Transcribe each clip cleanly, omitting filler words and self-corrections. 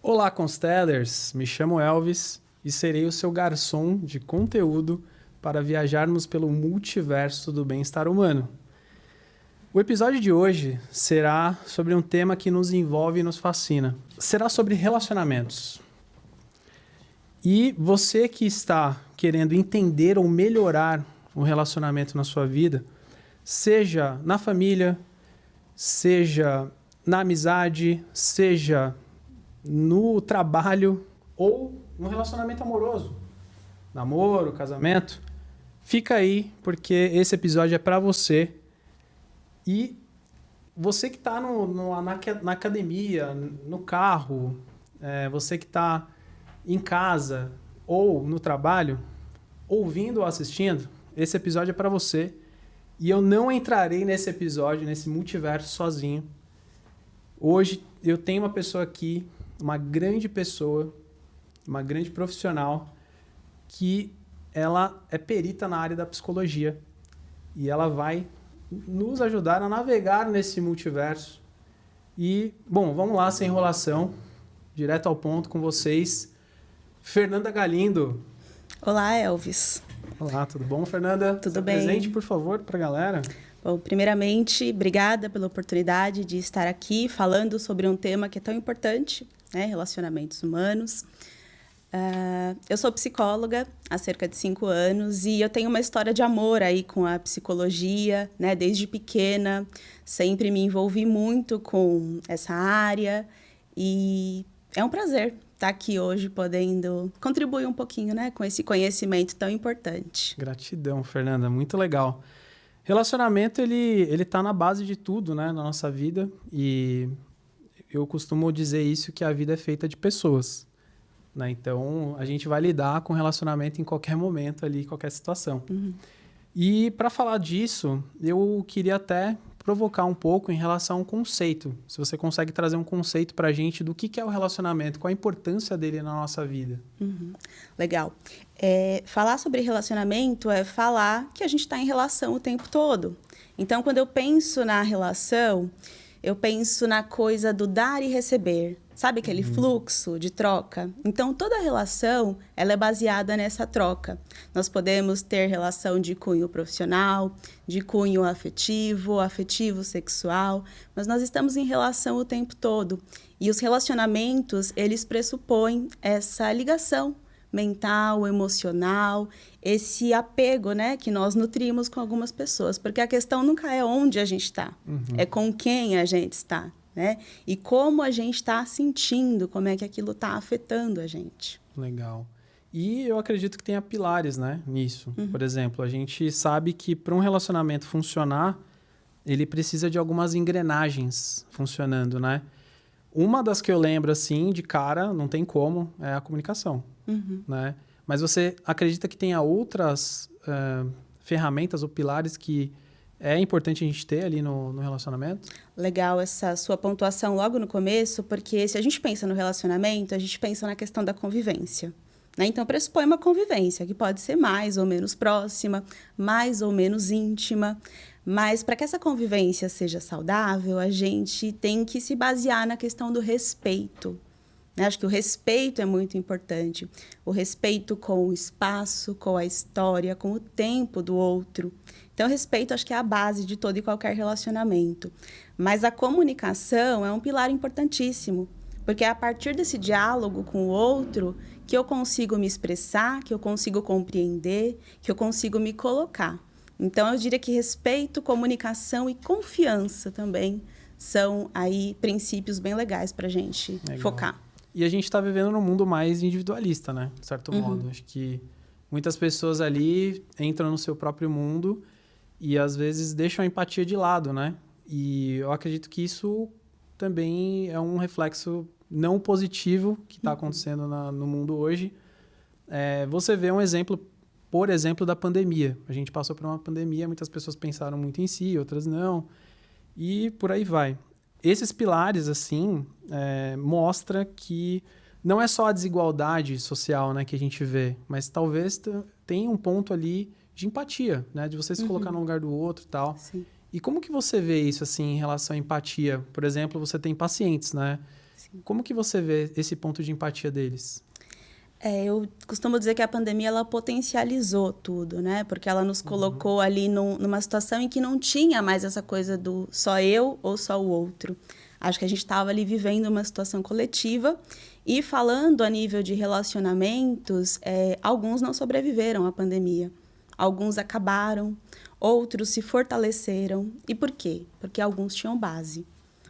Olá, Constellers! Me chamo Elvis e serei o seu garçom de conteúdo para viajarmos pelo multiverso do bem-estar humano. O episódio de hoje será sobre um tema que nos envolve e nos fascina. Será sobre relacionamentos. E você que está querendo entender ou melhorar um relacionamento na sua vida, seja na família, seja na amizade, seja no trabalho ou no relacionamento amoroso, namoro, casamento, fica aí porque esse episódio é para você. E você que está na academia, no carro, você que está em casa ou no trabalho, ouvindo ou assistindo, esse episódio é para você. E eu não entrarei nesse episódio, nesse multiverso sozinho. Hoje eu tenho uma pessoa aqui, uma grande pessoa, uma grande profissional, que ela é perita na área da psicologia. E ela vai nos ajudar a navegar nesse multiverso. E, bom, vamos lá, sem enrolação, direto ao ponto com vocês. Fernanda Galindo. Olá, Elvis. Olá, tudo bom, Fernanda? Tudo bem. Presente, por favor, para a galera. Bom, primeiramente, obrigada pela oportunidade de estar aqui falando sobre um tema que é tão importante, né? Relacionamentos humanos. Eu sou psicóloga há cerca de 5 anos e eu tenho uma história de amor aí com a psicologia, né? Desde pequena, sempre me envolvi muito com essa área e é um prazer estar aqui hoje podendo contribuir um pouquinho, né? Com esse conhecimento tão importante. Gratidão, Fernanda, muito legal. Relacionamento, ele tá na base de tudo, né? Na nossa vida, e eu costumo dizer isso, que a vida é feita de pessoas. Né? Então, a gente vai lidar com relacionamento em qualquer momento ali, qualquer situação. Uhum. E para falar disso, eu queria até provocar um pouco em relação a um conceito. Se você consegue trazer um conceito para a gente do que é o relacionamento, qual a importância dele na nossa vida. Uhum. Legal. Falar sobre relacionamento é falar que a gente está em relação o tempo todo. Então, quando eu penso na relação, eu penso na coisa do dar e receber. Sabe aquele fluxo de troca? Então, toda relação ela é baseada nessa troca. Nós podemos ter relação de cunho profissional, de cunho afetivo sexual, mas nós estamos em relação o tempo todo. E os relacionamentos, eles pressupõem essa ligação mental, emocional, esse apego, né, que nós nutrimos com algumas pessoas. Porque a questão nunca é onde a gente está, é com quem a gente está. Né? E como a gente está sentindo, como é que aquilo está afetando a gente. Legal. E eu acredito que tenha pilares, né, nisso. Por exemplo, a gente sabe que para um relacionamento funcionar, ele precisa de algumas engrenagens funcionando, né? Uma das que eu lembro, assim, de cara, não tem como, é a comunicação, né? Mas você acredita que tenha outras ferramentas ou pilares que é importante a gente ter ali no relacionamento? Legal essa sua pontuação logo no começo, porque se a gente pensa no relacionamento, a gente pensa na questão da convivência. Né? Então, pressupõe uma convivência que pode ser mais ou menos próxima, mais ou menos íntima. Mas para que essa convivência seja saudável, a gente tem que se basear na questão do respeito. Acho que o respeito é muito importante. O respeito com o espaço, com a história, com o tempo do outro. Então, o respeito acho que é a base de todo e qualquer relacionamento. Mas a comunicação é um pilar importantíssimo, porque é a partir desse diálogo com o outro que eu consigo me expressar, que eu consigo compreender, que eu consigo me colocar. Então, eu diria que respeito, comunicação e confiança também são aí princípios bem legais para a gente focar. E a gente está vivendo num mundo mais individualista, né? De certo modo. Acho que muitas pessoas ali entram no seu próprio mundo e, às vezes, deixam a empatia de lado, né? E eu acredito que isso também é um reflexo não positivo que está acontecendo no mundo hoje. Você vê um exemplo, por exemplo, da pandemia. A gente passou por uma pandemia, muitas pessoas pensaram muito em si, outras não. E por aí vai. Esses pilares, assim, mostra que não é só a desigualdade social, né, que a gente vê, mas talvez tenha um ponto ali de empatia, né, de você se colocar no lugar do outro e tal. Sim. E como que você vê isso, assim, em relação à empatia? Por exemplo, você tem pacientes, né? Sim. Como que você vê esse ponto de empatia deles? Eu costumo dizer que a pandemia ela potencializou tudo, né? Porque ela nos colocou ali numa situação em que não tinha mais essa coisa do só eu ou só o outro. Acho que a gente estava ali vivendo uma situação coletiva e falando a nível de relacionamentos, alguns não sobreviveram à pandemia. Alguns acabaram, outros se fortaleceram. E por quê? Porque alguns tinham base.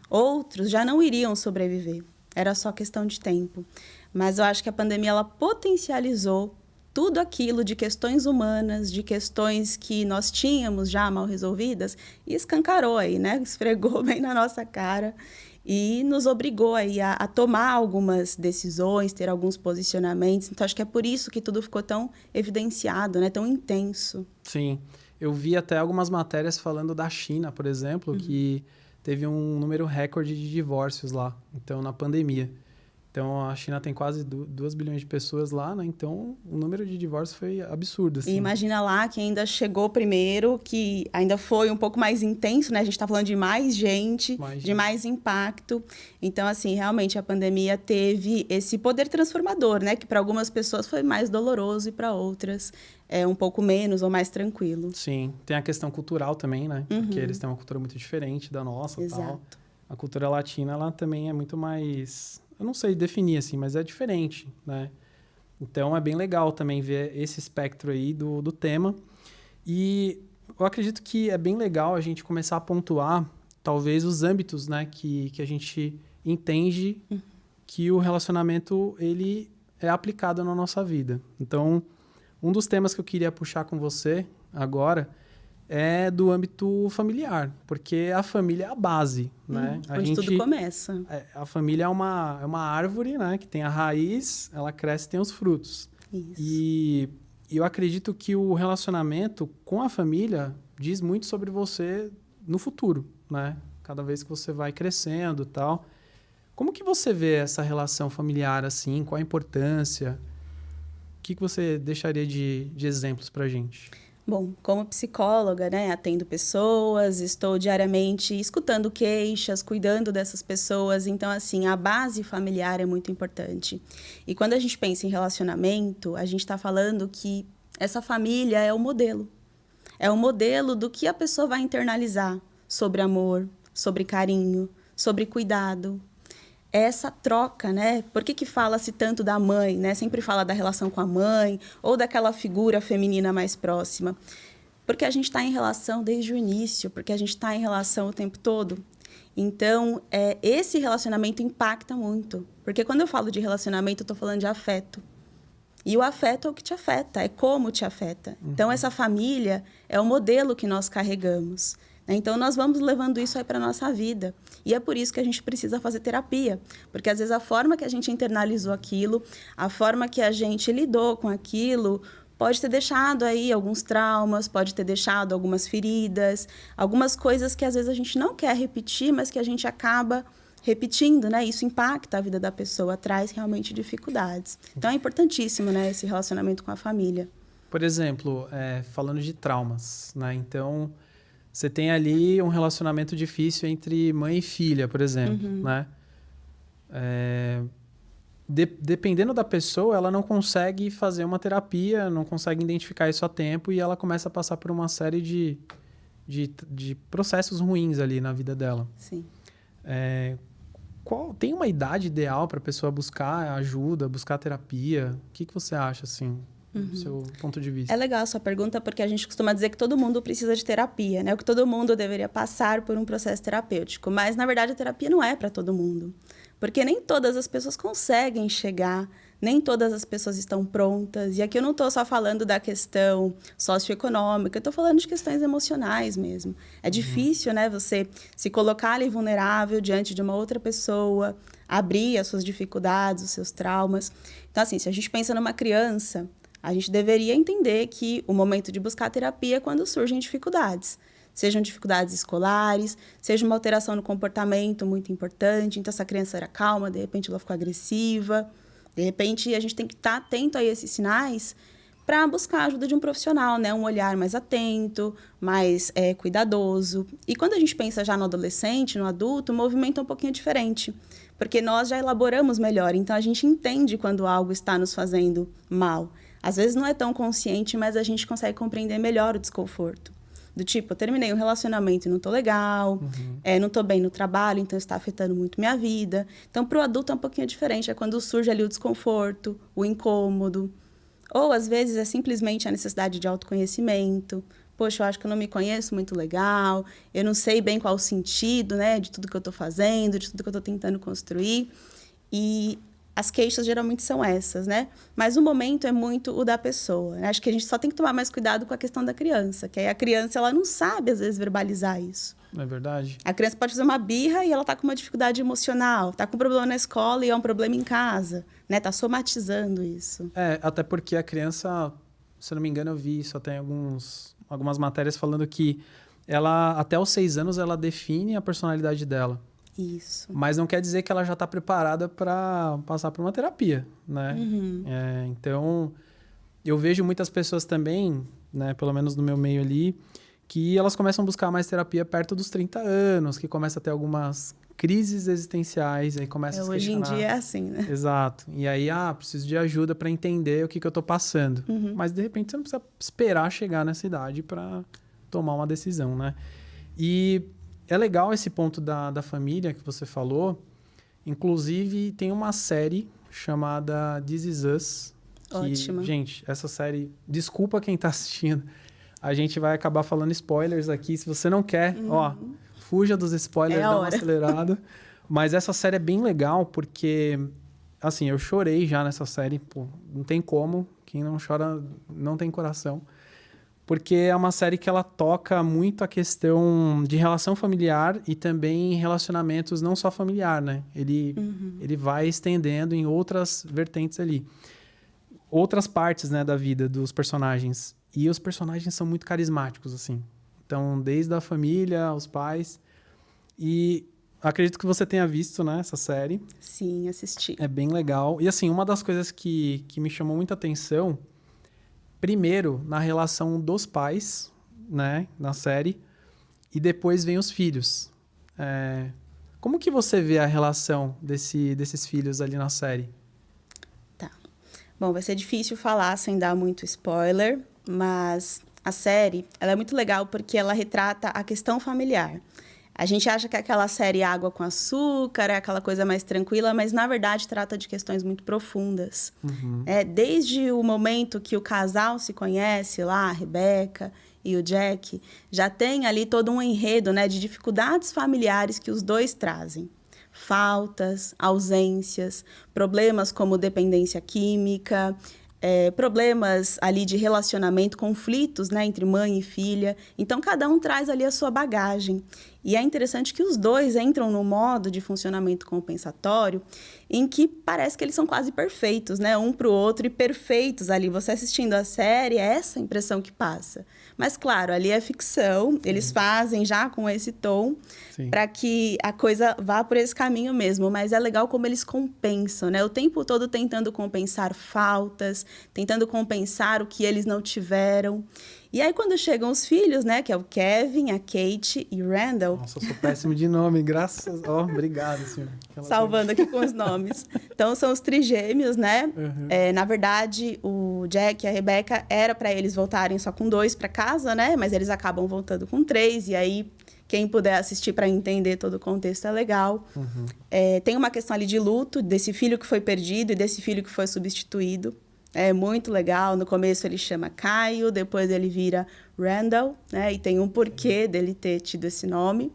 Outros já não iriam sobreviver. Era só questão de tempo. Mas eu acho que a pandemia ela potencializou tudo aquilo de questões humanas, de questões que nós tínhamos já mal resolvidas, e escancarou aí, né? Esfregou bem na nossa cara e nos obrigou aí a tomar algumas decisões, ter alguns posicionamentos. Então, acho que é por isso que tudo ficou tão evidenciado, né? Tão intenso. Sim. Eu vi até algumas matérias falando da China, por exemplo, que teve um número recorde de divórcios lá, então, na pandemia. Então, a China tem quase 2 bilhões de pessoas lá, né? Então, o número de divórcios foi absurdo, assim. E imagina lá que ainda chegou primeiro, que ainda foi um pouco mais intenso, né? A gente está falando de mais gente, de mais impacto. Então, assim, realmente a pandemia teve esse poder transformador, né? Que para algumas pessoas foi mais doloroso e para outras é um pouco menos ou mais tranquilo. Sim. Tem a questão cultural também, né? Porque eles têm uma cultura muito diferente da nossa. Exato. Tal. A cultura latina, ela também é muito mais... Eu não sei definir assim, mas é diferente, né? Então, é bem legal também ver esse espectro aí do tema. E eu acredito que é bem legal a gente começar a pontuar, talvez, os âmbitos, né? Que a gente entende que o relacionamento, ele é aplicado na nossa vida. Então, um dos temas que eu queria puxar com você agora é do âmbito familiar, porque a família é a base, né? Onde tudo começa. A família é uma árvore, né? Que tem a raiz, ela cresce e tem os frutos. Isso. E eu acredito que o relacionamento com a família diz muito sobre você no futuro, né? Cada vez que você vai crescendo e tal. Como que você vê essa relação familiar, assim? Qual a importância? O que você deixaria de exemplos pra gente? Bom, como psicóloga, né, atendo pessoas, estou diariamente escutando queixas, cuidando dessas pessoas. Então, assim, a base familiar é muito importante. E quando a gente pensa em relacionamento, a gente está falando que essa família é o modelo. É o modelo do que a pessoa vai internalizar sobre amor, sobre carinho, sobre cuidado. Essa troca, né? Por que fala-se tanto da mãe, né? Sempre fala da relação com a mãe ou daquela figura feminina mais próxima. Porque a gente está em relação desde o início, porque a gente está em relação o tempo todo. Então, esse relacionamento impacta muito. Porque quando eu falo de relacionamento, eu estou falando de afeto. E o afeto é o que te afeta, é como te afeta. Então, essa família é o modelo que nós carregamos. Então, nós vamos levando isso aí para a nossa vida. E é por isso que a gente precisa fazer terapia. Porque, às vezes, a forma que a gente internalizou aquilo, a forma que a gente lidou com aquilo, pode ter deixado aí alguns traumas, pode ter deixado algumas feridas, algumas coisas que, às vezes, a gente não quer repetir, mas que a gente acaba repetindo, né? Isso impacta a vida da pessoa, traz realmente dificuldades. Então, é importantíssimo, né, esse relacionamento com a família. Por exemplo, falando de traumas, né? Então... Você tem ali um relacionamento difícil entre mãe e filha, por exemplo, né? Dependendo da pessoa, ela não consegue fazer uma terapia, não consegue identificar isso a tempo e ela começa a passar por uma série de processos ruins ali na vida dela. Sim. Tem uma idade ideal para a pessoa buscar ajuda, buscar terapia? O que você acha, assim? Do seu ponto de vista. É legal a sua pergunta, porque a gente costuma dizer que todo mundo precisa de terapia, né? O que todo mundo deveria passar por um processo terapêutico. Mas, na verdade, a terapia não é para todo mundo. Porque nem todas as pessoas conseguem chegar, nem todas as pessoas estão prontas. E aqui eu não estou só falando da questão socioeconômica, eu estou falando de questões emocionais mesmo. É difícil, né? Você se colocar ali vulnerável diante de uma outra pessoa, abrir as suas dificuldades, os seus traumas. Então, assim, se a gente pensa numa criança... A gente deveria entender que o momento de buscar terapia é quando surgem dificuldades. Sejam dificuldades escolares, seja uma alteração no comportamento muito importante. Então, essa criança era calma, de repente ela ficou agressiva. De repente, a gente tem que estar atento a esses sinais para buscar a ajuda de um profissional, né? Um olhar mais atento, mais cuidadoso. E quando a gente pensa já no adolescente, no adulto, o movimento é um pouquinho diferente, porque nós já elaboramos melhor, então a gente entende quando algo está nos fazendo mal. Às vezes não é tão consciente, mas a gente consegue compreender melhor o desconforto. Do tipo, eu terminei um relacionamento e não tô legal, não tô bem no trabalho, então está afetando muito minha vida. Então, para o adulto é um pouquinho diferente, é quando surge ali o desconforto, o incômodo. Ou, às vezes, é simplesmente a necessidade de autoconhecimento. Poxa, eu acho que eu não me conheço muito legal, eu não sei bem qual o sentido, né, de tudo que eu estou fazendo, de tudo que eu estou tentando construir. E as queixas geralmente são essas, né? Mas o momento é muito o da pessoa. Acho que a gente só tem que tomar mais cuidado com a questão da criança, que aí a criança ela não sabe, às vezes, verbalizar isso. Não é verdade? A criança pode fazer uma birra e ela está com uma dificuldade emocional, está com um problema na escola e é um problema em casa, né? Está somatizando isso. Até porque a criança, se eu não me engano, eu vi isso até em algumas matérias falando que ela, até os 6 anos, ela define a personalidade dela. Isso. Mas não quer dizer que ela já está preparada para passar por uma terapia, né? Então, eu vejo muitas pessoas também, né, pelo menos no meu meio ali, que elas começam a buscar mais terapia perto dos 30 anos, que começa a ter algumas crises existenciais, aí começa a se Hoje em questionar. dia é assim, né? Exato. E aí, preciso de ajuda para entender o que eu estou passando. Mas, de repente, você não precisa esperar chegar nessa idade para tomar uma decisão, né? E é legal esse ponto da família que você falou. Inclusive, tem uma série chamada This Is Us. Ótima. Gente, essa série... Desculpa quem está assistindo. A gente vai acabar falando spoilers aqui. Se você não quer, fuja dos spoilers, dá uma acelerada. Mas essa série é bem legal porque... Assim, eu chorei já nessa série. Pô, não tem como. Quem não chora não tem coração. Porque é uma série que ela toca muito a questão de relação familiar e também relacionamentos não só familiar, né? Ele vai estendendo em outras vertentes ali. Outras partes, né, da vida dos personagens. E os personagens são muito carismáticos, assim. Então, desde a família, aos pais. E acredito que você tenha visto, né, essa série. Sim, assisti. É bem legal. E, assim, uma das coisas que me chamou muita atenção... Primeiro, na relação dos pais, né, na série, e depois vem os filhos. Como que você vê a relação desses filhos ali na série? Tá. Bom, vai ser difícil falar sem dar muito spoiler, mas a série ela é muito legal porque ela retrata a questão familiar. A gente acha que aquela série Água com Açúcar é aquela coisa mais tranquila, mas, na verdade, trata de questões muito profundas. Desde o momento que o casal se conhece lá, a Rebeca e o Jack, já tem ali todo um enredo, né, de dificuldades familiares que os dois trazem. Faltas, ausências, problemas como dependência química, problemas ali de relacionamento, conflitos, né, entre mãe e filha. Então, cada um traz ali a sua bagagem. E é interessante que os dois entram num modo de funcionamento compensatório em que parece que eles são quase perfeitos, né? Um para o outro e perfeitos ali. Você assistindo a série, é essa a impressão que passa. Mas, claro, ali é ficção. Eles fazem já com esse tom para que a coisa vá por esse caminho mesmo. Mas é legal como eles compensam, né? O tempo todo tentando compensar faltas, tentando compensar o que eles não tiveram. E aí, quando chegam os filhos, né? Que é o Kevin, a Kate e o Randall. Nossa, eu sou péssimo de nome, graças... Obrigado, senhor. Salvando aqui com os nomes. Então, são os trigêmeos, né? Na verdade, o Jack e a Rebecca, era para eles voltarem só com 2 para casa, né? Mas eles acabam voltando com 3. E aí, quem puder assistir para entender todo o contexto é legal. Tem uma questão ali de luto, desse filho que foi perdido e desse filho que foi substituído. É muito legal. No começo ele chama Caio, depois ele vira Randall, né? E tem um porquê dele ter tido esse nome.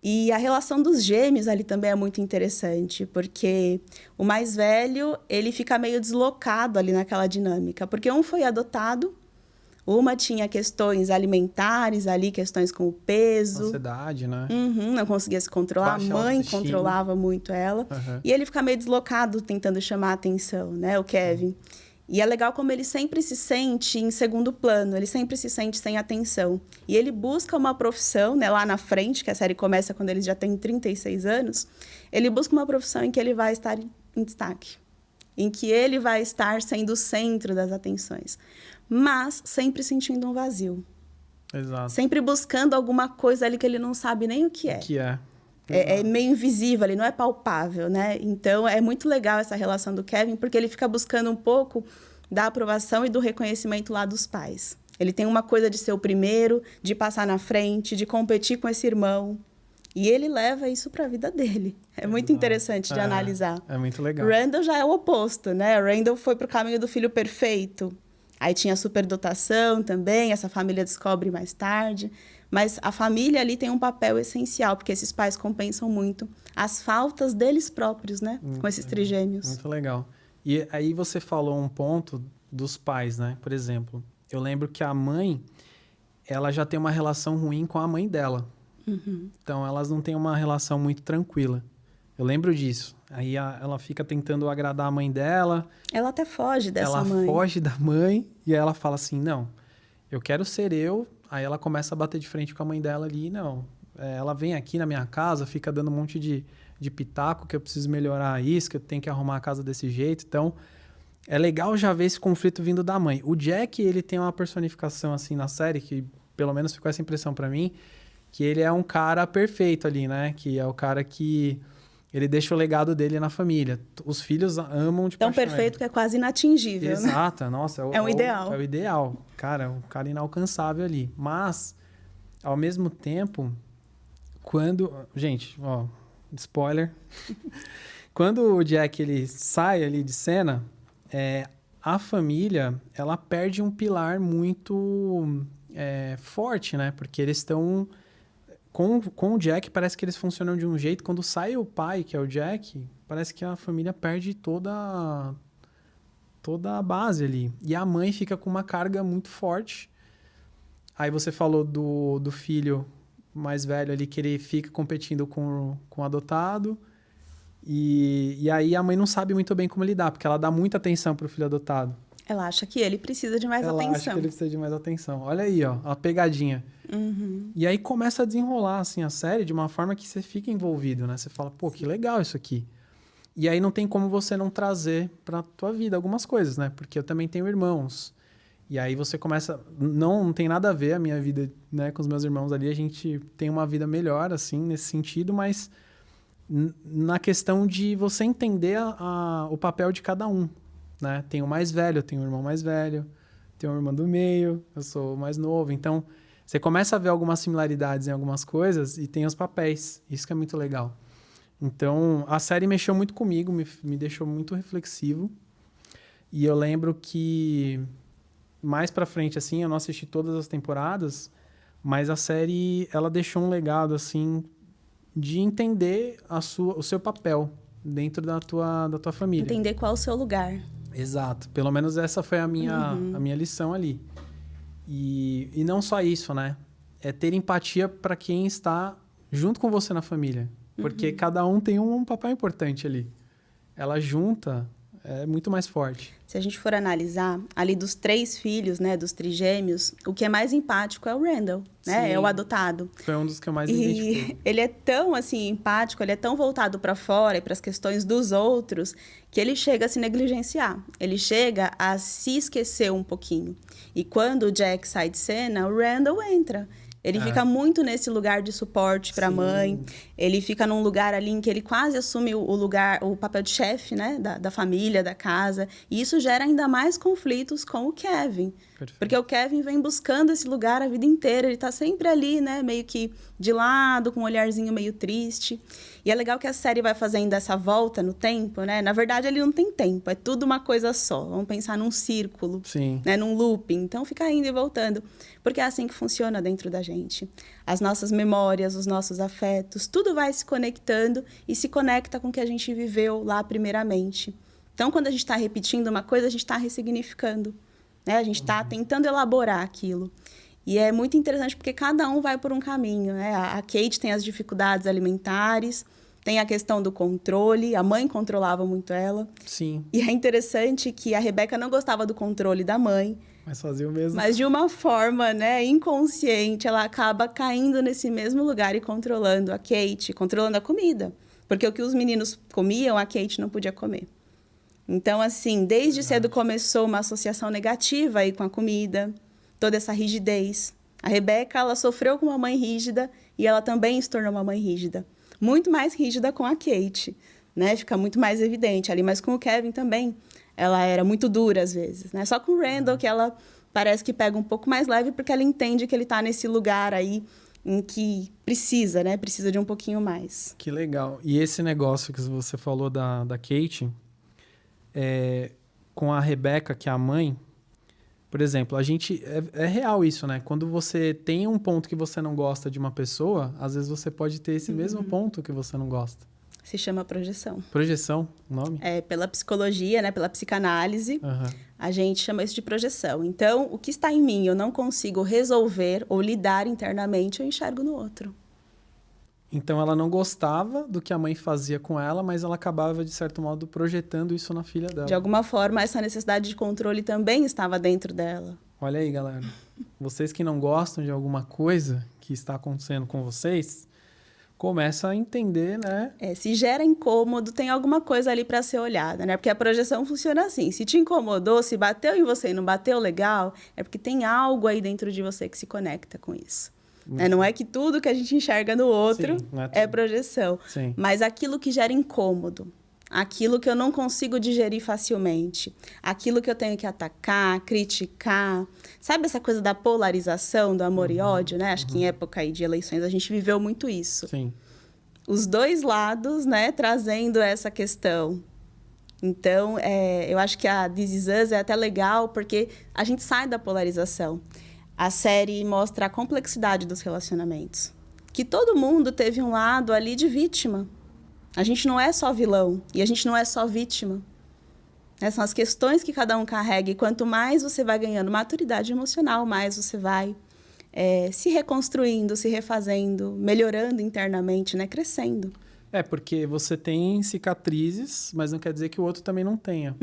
E a relação dos gêmeos ali também é muito interessante, porque o mais velho, ele fica meio deslocado ali naquela dinâmica, porque um foi adotado, uma tinha questões alimentares ali, questões com o peso. Ansiedade, né? Não conseguia se controlar, Baixa a mãe autoestima. controlava muito ela. E ele fica meio deslocado, tentando chamar a atenção, né? O Kevin. E é legal como ele sempre se sente em segundo plano, ele sempre se sente sem atenção. E ele busca uma profissão, né, lá na frente, que a série começa quando ele já tem 36 anos, ele busca uma profissão em que ele vai estar em destaque. em que ele vai estar sendo o centro das atenções, mas sempre sentindo um vazio. Exato. Sempre buscando alguma coisa ali que ele não sabe nem o que é. Que é. É meio invisível, ele não é palpável, né? Então, é muito legal essa relação do Kevin, porque ele fica buscando um pouco da aprovação e do reconhecimento lá dos pais. Ele tem uma coisa de ser o primeiro, de passar na frente, de competir com esse irmão. E ele leva isso para a vida dele. É muito interessante de analisar. É muito legal. Randall já é o oposto, né? Randall foi para o caminho do filho perfeito. Aí tinha a superdotação também, essa família descobre mais tarde. Mas a família ali tem um papel essencial, porque esses pais compensam muito as faltas deles próprios, né? Com esses trigêmeos. Muito legal. E aí você falou um ponto dos pais, né? Por exemplo, eu lembro que a mãe, ela já tem uma relação ruim com a mãe dela. Então, elas não têm uma relação muito tranquila. Eu lembro disso. Aí ela fica tentando agradar a mãe dela. Ela até foge dessa mãe. Ela foge da mãe e aí ela fala assim, não, eu quero ser eu. Aí ela começa a bater de frente com a mãe dela ali, não. Ela vem aqui na minha casa, fica dando um monte de pitaco, que eu preciso melhorar isso, que eu tenho que arrumar a casa desse jeito. Então, é legal já ver esse conflito vindo da mãe. O Jack, ele tem uma personificação assim na série, que pelo menos ficou essa impressão pra mim, que ele é um cara perfeito ali, né? Que é o cara que... Ele deixa o legado dele na família. Os filhos amam de paixão. Tão perfeito que é quase inatingível, Exato, né? Nossa. É um ideal. É o ideal. Cara, é um cara inalcançável ali. Mas, ao mesmo tempo, quando... Gente, ó, spoiler. Quando o Jack, ele sai ali de cena, a família, ela perde um pilar muito forte, né? Porque eles estão... Com o Jack, parece que eles funcionam de um jeito. Quando sai o pai, que é o Jack, parece que a família perde toda a base ali. E a mãe fica com uma carga muito forte. Aí você falou do filho mais velho ali, que ele fica competindo com o adotado. E aí a mãe não sabe muito bem como lidar, porque ela dá muita atenção pro filho adotado. Ela acha que ele precisa de mais atenção. Ela acha que ele precisa de mais atenção. Olha aí, ó, a pegadinha. E aí começa a desenrolar, assim, a série de uma forma que você fica envolvido, né? Você fala, pô, que legal isso aqui. E aí não tem como você não trazer pra tua vida algumas coisas, né? Porque eu também tenho irmãos. E aí você começa... Não tem nada a ver a minha vida, né, com os meus irmãos ali. A gente tem uma vida melhor, assim, nesse sentido, mas na questão de você entender o papel de cada um. Né? Tem o mais velho, eu tenho um irmão mais velho, tenho uma irmã do meio, eu sou o mais novo. Então, você começa a ver algumas similaridades em algumas coisas e tem os papéis. Isso que é muito legal. Então, a série mexeu muito comigo, me deixou muito reflexivo. E eu lembro que, mais pra frente, assim, eu não assisti todas as temporadas, mas a série, ela deixou um legado, assim, de entender o seu papel dentro da tua família. Entender qual é o seu lugar. Exato. Pelo menos essa foi a minha lição ali. E não só isso, né? É ter empatia para quem está junto com você na família. Porque cada um tem um papel importante ali. Ela junta é muito mais forte. Se a gente for analisar, ali dos 3 filhos, né, dos trigêmeos, o que é mais empático é o Randall, né? Sim. É o adotado. Foi um dos que eu mais identifiquei. Ele é tão, assim, empático, ele é tão voltado para fora e para as questões dos outros, que ele chega a se negligenciar. Ele chega a se esquecer um pouquinho. E quando o Jack sai de cena, o Randall entra. Ele fica muito nesse lugar de suporte para a mãe. Ele fica num lugar ali em que ele quase assume o papel de chefe, né? Da família, da casa. E isso gera ainda mais conflitos com o Kevin. Perfeito. Porque o Kevin vem buscando esse lugar a vida inteira. Ele tá sempre ali, né? Meio que de lado, com um olharzinho meio triste. E é legal que a série vai fazendo essa volta no tempo, né? Na verdade, ele não tem tempo. É tudo uma coisa só. Vamos pensar num círculo, né? Num looping. Então, fica indo e voltando. Porque é assim que funciona dentro da gente. As nossas memórias, os nossos afetos, tudo vai se conectando e se conecta com o que a gente viveu lá primeiramente. Então, quando a gente está repetindo uma coisa, a gente está ressignificando, né? A gente está tentando elaborar aquilo. E é muito interessante porque cada um vai por um caminho, né? A Kate tem as dificuldades alimentares, tem a questão do controle, a mãe controlava muito ela. Sim. E é interessante que a Rebecca não gostava do controle da mãe. Mas fazia o mesmo. Mas de uma forma, né, inconsciente, ela acaba caindo nesse mesmo lugar e controlando a Kate, controlando a comida. Porque o que os meninos comiam, a Kate não podia comer. Então, assim, desde cedo começou uma associação negativa aí com a comida, toda essa rigidez. A Rebeca, ela sofreu com uma mãe rígida e ela também se tornou uma mãe rígida. Muito mais rígida com a Kate, né? Fica muito mais evidente ali. Mas com o Kevin também, ela era muito dura às vezes, né? Só com o Randall que ela parece que pega um pouco mais leve porque ela entende que ele tá nesse lugar aí em que precisa, né? Precisa de um pouquinho mais. Que legal. E esse negócio que você falou da Kate, com a Rebeca, que é a mãe, por exemplo, a gente... É real isso, né? Quando você tem um ponto que você não gosta de uma pessoa, às vezes você pode ter esse mesmo ponto que você não gosta. Se chama projeção. Projeção, o nome? Pela psicologia, né? Pela psicanálise, a gente chama isso de projeção. Então, o que está em mim eu não consigo resolver ou lidar internamente, eu enxergo no outro. Então, ela não gostava do que a mãe fazia com ela, mas ela acabava, de certo modo, projetando isso na filha dela. De alguma forma, essa necessidade de controle também estava dentro dela. Olha aí, galera. Vocês que não gostam de alguma coisa que está acontecendo com vocês, começa a entender, né? Se gera incômodo, tem alguma coisa ali para ser olhada, né? Porque a projeção funciona assim. Se te incomodou, se bateu em você e não bateu legal, é porque tem algo aí dentro de você que se conecta com isso. Não é que tudo que a gente enxerga no outro é projeção. Sim. Mas aquilo que gera incômodo, aquilo que eu não consigo digerir facilmente, aquilo que eu tenho que atacar, criticar. Sabe essa coisa da polarização, do amor e ódio, né? Acho que em época aí de eleições a gente viveu muito isso. Sim. Os dois lados, né, trazendo essa questão. Então, eu acho que a This Is Us é até legal porque a gente sai da polarização. A série mostra a complexidade dos relacionamentos. Que todo mundo teve um lado ali de vítima. A gente não é só vilão e a gente não é só vítima. São as questões que cada um carrega e quanto mais você vai ganhando maturidade emocional, mais você vai se reconstruindo, se refazendo, melhorando internamente, né? Crescendo. Porque você tem cicatrizes, mas não quer dizer que o outro também não tenha.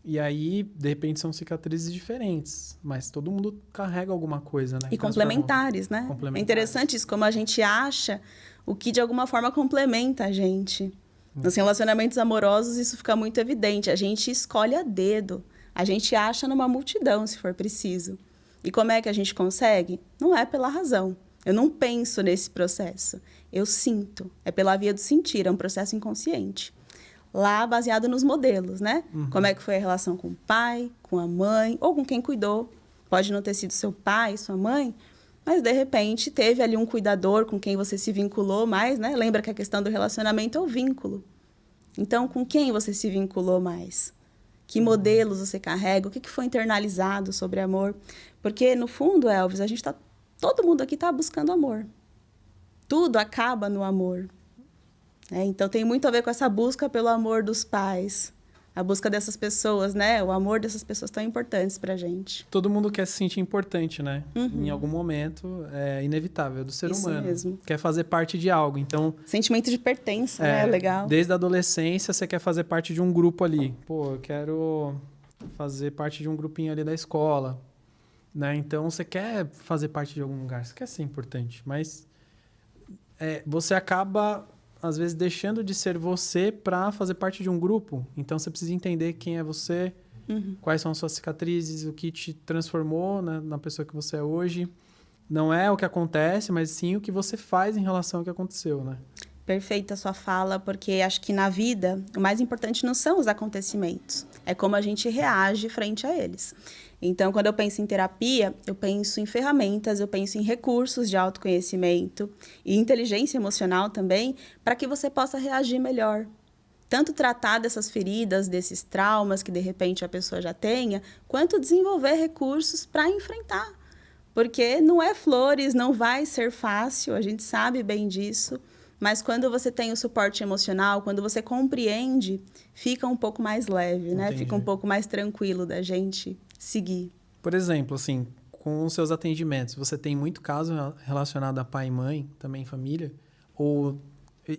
E aí, de repente, são cicatrizes diferentes, mas todo mundo carrega alguma coisa, né? E complementares, né? É interessante isso, como a gente acha o que de alguma forma complementa a gente. Nos relacionamentos amorosos, isso fica muito evidente. A gente escolhe a dedo. A gente acha numa multidão, se for preciso. E como é que a gente consegue? Não é pela razão. Eu não penso nesse processo. Eu sinto. É pela via do sentir. É um processo inconsciente. Lá, baseado nos modelos, né? Como é que foi a relação com o pai, com a mãe, ou com quem cuidou. Pode não ter sido seu pai, sua mãe, mas, de repente, teve ali um cuidador com quem você se vinculou mais, né? Lembra que a questão do relacionamento é o vínculo. Então, com quem você se vinculou mais? Que modelos você carrega? O que foi internalizado sobre amor? Porque, no fundo, Elvis, todo mundo aqui está buscando amor. Tudo acaba no amor. Então, tem muito a ver com essa busca pelo amor dos pais. A busca dessas pessoas, né? O amor dessas pessoas tão importantes pra gente. Todo mundo quer se sentir importante, né? Em algum momento, é inevitável, é do ser humano. Mesmo. Quer fazer parte de algo, então... Sentimento de pertença, né? Legal. Desde a adolescência, você quer fazer parte de um grupo ali. Pô, eu quero fazer parte de um grupinho ali da escola, né? Então, você quer fazer parte de algum lugar, você quer ser importante, mas você acaba... às vezes, deixando de ser você para fazer parte de um grupo. Então, você precisa entender quem é você, quais são as suas cicatrizes, o que te transformou, né, na pessoa que você é hoje. Não é o que acontece, mas sim o que você faz em relação ao que aconteceu, né? Perfeita a sua fala, porque acho que na vida, o mais importante não são os acontecimentos. É como a gente reage frente a eles. Então, quando eu penso em terapia, eu penso em ferramentas, eu penso em recursos de autoconhecimento e inteligência emocional também, para que você possa reagir melhor. Tanto tratar dessas feridas, desses traumas que de repente a pessoa já tenha, quanto desenvolver recursos para enfrentar. Porque não é flores, não vai ser fácil, a gente sabe bem disso. Mas quando você tem o suporte emocional, quando você compreende, fica um pouco mais leve, né? Fica um pouco mais tranquilo da gente seguir. Por exemplo, assim, com os seus atendimentos, você tem muito caso relacionado a pai e mãe, também família? Ou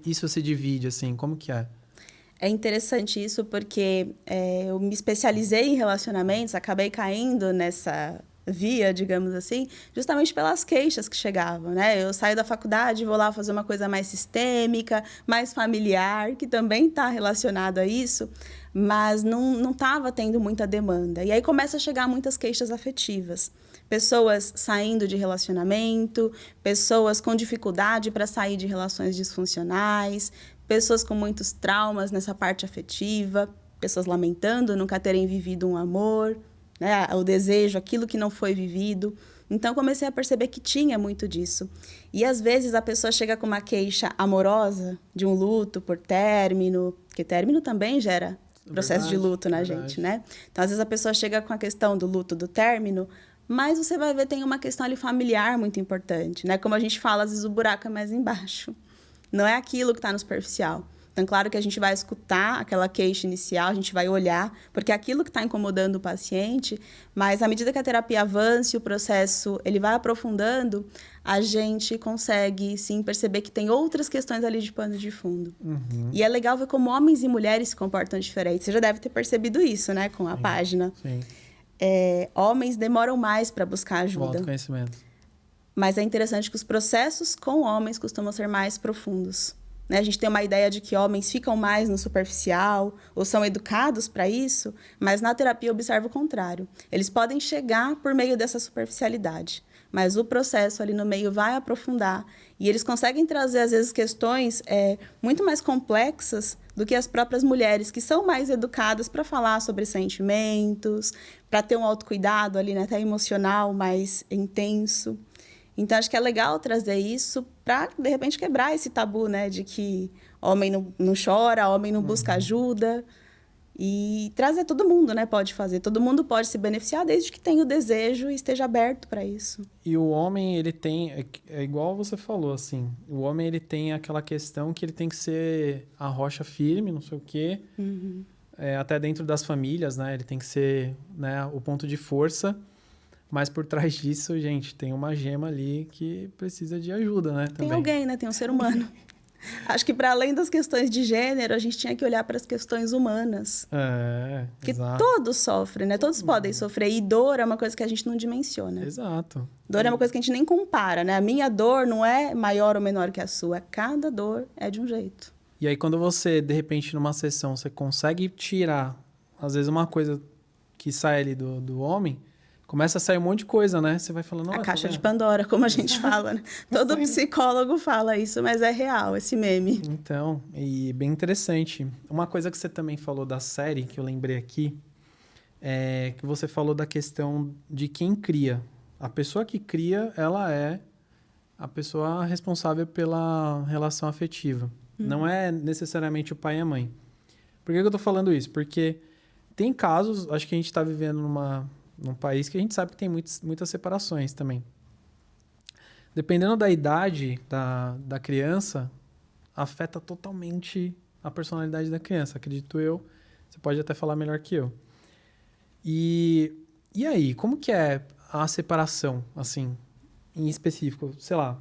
isso se divide, assim, como que é? É interessante isso porque eu me especializei em relacionamentos, acabei caindo via, digamos assim, justamente pelas queixas que chegavam, né? Eu saio da faculdade, vou lá fazer uma coisa mais sistêmica, mais familiar, que também está relacionado a isso, mas não estava tendo muita demanda. E aí começa a chegar muitas queixas afetivas. Pessoas saindo de relacionamento, pessoas com dificuldade para sair de relações disfuncionais, pessoas com muitos traumas nessa parte afetiva, pessoas lamentando nunca terem vivido um amor, né, o desejo, aquilo que não foi vivido. Então, comecei a perceber que tinha muito disso. E, às vezes, a pessoa chega com uma queixa amorosa de um luto por término, porque término também gera processo de luto na gente, né? Então, às vezes, a pessoa chega com a questão do luto do término, mas você vai ver tem uma questão ali familiar muito importante, né? Como a gente fala, às vezes, o buraco é mais embaixo. Não é aquilo que está no superficial. Então, claro que a gente vai escutar aquela queixa inicial, a gente vai olhar, porque é aquilo que está incomodando o paciente, mas à medida que a terapia avança e o processo ele vai aprofundando, a gente consegue, sim, perceber que tem outras questões ali de pano de fundo. E é legal ver como homens e mulheres se comportam diferentes. Você já deve ter percebido isso, né, com a página. Sim. Homens demoram mais para buscar ajuda. Autoconhecimento. Mas é interessante que os processos com homens costumam ser mais profundos. Né? A gente tem uma ideia de que homens ficam mais no superficial ou são educados para isso, mas na terapia eu observo o contrário. Eles podem chegar por meio dessa superficialidade, mas o processo ali no meio vai aprofundar e eles conseguem trazer, às vezes, questões muito mais complexas do que as próprias mulheres, que são mais educadas para falar sobre sentimentos, para ter um autocuidado ali, né, até emocional mais intenso. Então, acho que é legal trazer isso para, de repente, quebrar esse tabu, né? De que homem não chora, homem não busca ajuda. E trazer todo mundo, né? Pode fazer. Todo mundo pode se beneficiar desde que tenha o desejo e esteja aberto para isso. E o homem, ele tem... É igual você falou, assim. O homem, ele tem aquela questão que ele tem que ser a rocha firme, não sei o quê. Até dentro das famílias, né? Ele tem que ser, né, o ponto de força. Mas por trás disso, gente, tem uma gema ali que precisa de ajuda, né? Também. Tem alguém, né? Tem um ser humano. Acho que para além das questões de gênero, a gente tinha que olhar para as questões humanas. Que exato. todos sofrem, né? Todos podem sofrer. E dor é uma coisa que a gente não dimensiona. Exato. Dor é uma coisa que a gente nem compara, né? A minha dor não é maior ou menor que a sua. Cada dor é de um jeito. E aí, quando você, de repente, numa sessão, você consegue tirar, às vezes, uma coisa que sai ali do homem... Começa a sair um monte de coisa, né? Você vai falando... A caixa de Pandora, como a gente fala, né? Todo psicólogo fala isso, mas é real, esse meme. Então, e bem interessante. Uma coisa que você também falou da série, que eu lembrei aqui, é que você falou da questão de quem cria. A pessoa que cria, ela é a pessoa responsável pela relação afetiva. Não é necessariamente o pai e a mãe. Por que eu tô falando isso? Porque tem casos, acho que a gente está vivendo num país que a gente sabe que tem muitas separações também. Dependendo da idade da criança, afeta totalmente a personalidade da criança, acredito eu. Você pode até falar melhor que eu. E aí, como que é a separação, assim, em específico? Sei lá,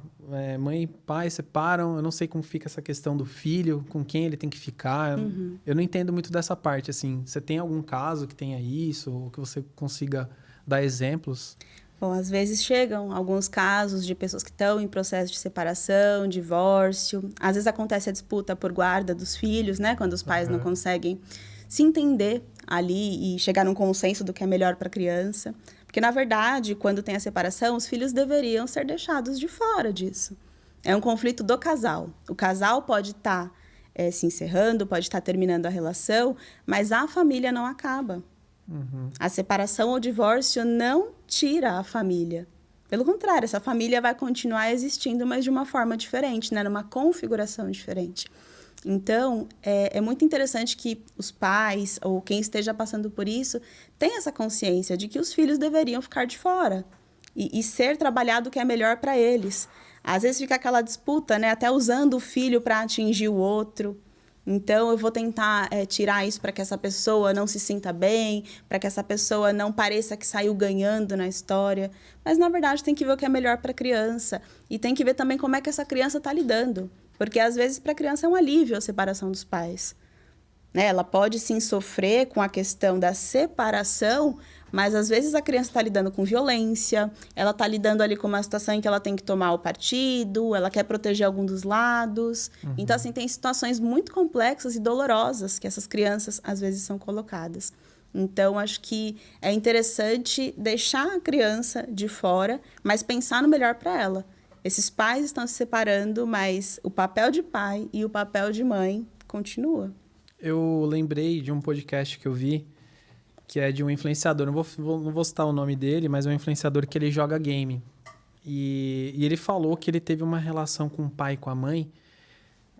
mãe e pai separam, eu não sei como fica essa questão do filho, com quem ele tem que ficar. Eu não entendo muito dessa parte, assim. Você tem algum caso que tenha isso, ou que você consiga dar exemplos? Bom, às vezes chegam alguns casos de pessoas que estão em processo de separação, divórcio. Às vezes acontece a disputa por guarda dos filhos, né? Quando os pais não conseguem se entender ali e chegar num consenso do que é melhor para a criança. Porque, na verdade, quando tem a separação, os filhos deveriam ser deixados de fora disso. É um conflito do casal. O casal pode estar se encerrando, pode estar terminando a relação, mas a família não acaba. A separação ou divórcio não tira a família. Pelo contrário, essa família vai continuar existindo, mas de uma forma diferente, né? Numa configuração diferente. Então, é muito interessante que os pais ou quem esteja passando por isso tenha essa consciência de que os filhos deveriam ficar de fora e ser trabalhado o que é melhor para eles. Às vezes fica aquela disputa, né? Até usando o filho para atingir o outro. Então, eu vou tentar tirar isso para que essa pessoa não se sinta bem, para que essa pessoa não pareça que saiu ganhando na história. Mas, na verdade, tem que ver o que é melhor para a criança. E tem que ver também como é que essa criança está lidando. Porque, às vezes, para a criança é um alívio a separação dos pais. Né? Ela pode, sim, sofrer com a questão da separação, Mas, às vezes, a criança está lidando com violência, ela está lidando ali com uma situação em que ela tem que tomar o partido, ela quer proteger algum dos lados. Então, assim, tem situações muito complexas e dolorosas que essas crianças, às vezes, são colocadas. Então, acho que é interessante deixar a criança de fora, mas pensar no melhor para ela. Esses pais estão se separando, mas o papel de pai e o papel de mãe continua. Eu lembrei de um podcast que eu vi, que é de um influenciador. Não vou citar o nome dele, mas é um influenciador que ele joga game. E ele falou que ele teve uma relação com o pai e com a mãe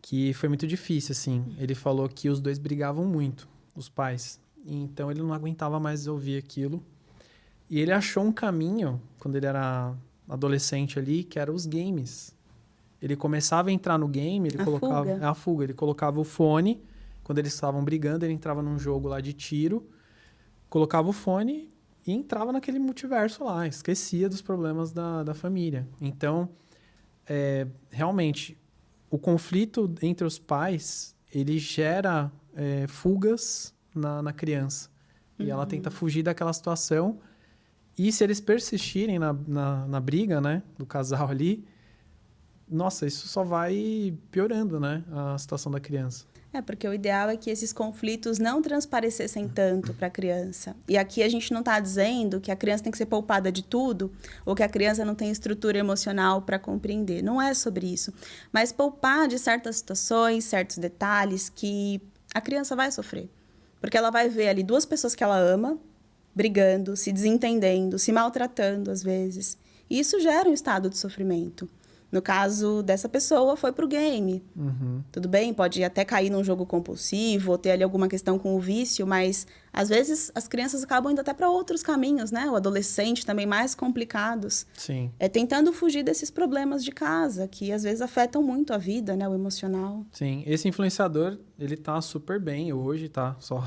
que foi muito difícil, assim. Ele falou que os dois brigavam muito, os pais. Então, ele não aguentava mais ouvir aquilo. E ele achou um caminho, quando ele era adolescente ali, que era os games. Ele começava a entrar no game, ele colocava... Fuga. É a fuga. Ele colocava o fone, quando eles estavam brigando, ele entrava num jogo lá de tiro, colocava o fone e entrava naquele multiverso lá, esquecia dos problemas da família. Então, realmente, o conflito entre os pais, ele gera fugas na criança. E ela tenta fugir daquela situação. E se eles persistirem na briga, né, do casal ali, nossa, isso só vai piorando, né, a situação da criança. Porque o ideal é que esses conflitos não transparecessem tanto para a criança. E aqui a gente não está dizendo que a criança tem que ser poupada de tudo ou que a criança não tem estrutura emocional para compreender. Não é sobre isso. Mas poupar de certas situações, certos detalhes que a criança vai sofrer. Porque ela vai ver ali duas pessoas que ela ama brigando, se desentendendo, se maltratando às vezes. E isso gera um estado de sofrimento. No caso dessa pessoa, foi pro game. Tudo bem, pode até cair num jogo compulsivo ou ter ali alguma questão com o vício, mas às vezes as crianças acabam indo até para outros caminhos, né? O adolescente também mais complicados. Sim. Tentando fugir desses problemas de casa, que às vezes afetam muito a vida, né? O emocional. Sim, esse influenciador, ele tá super bem hoje, tá? Só...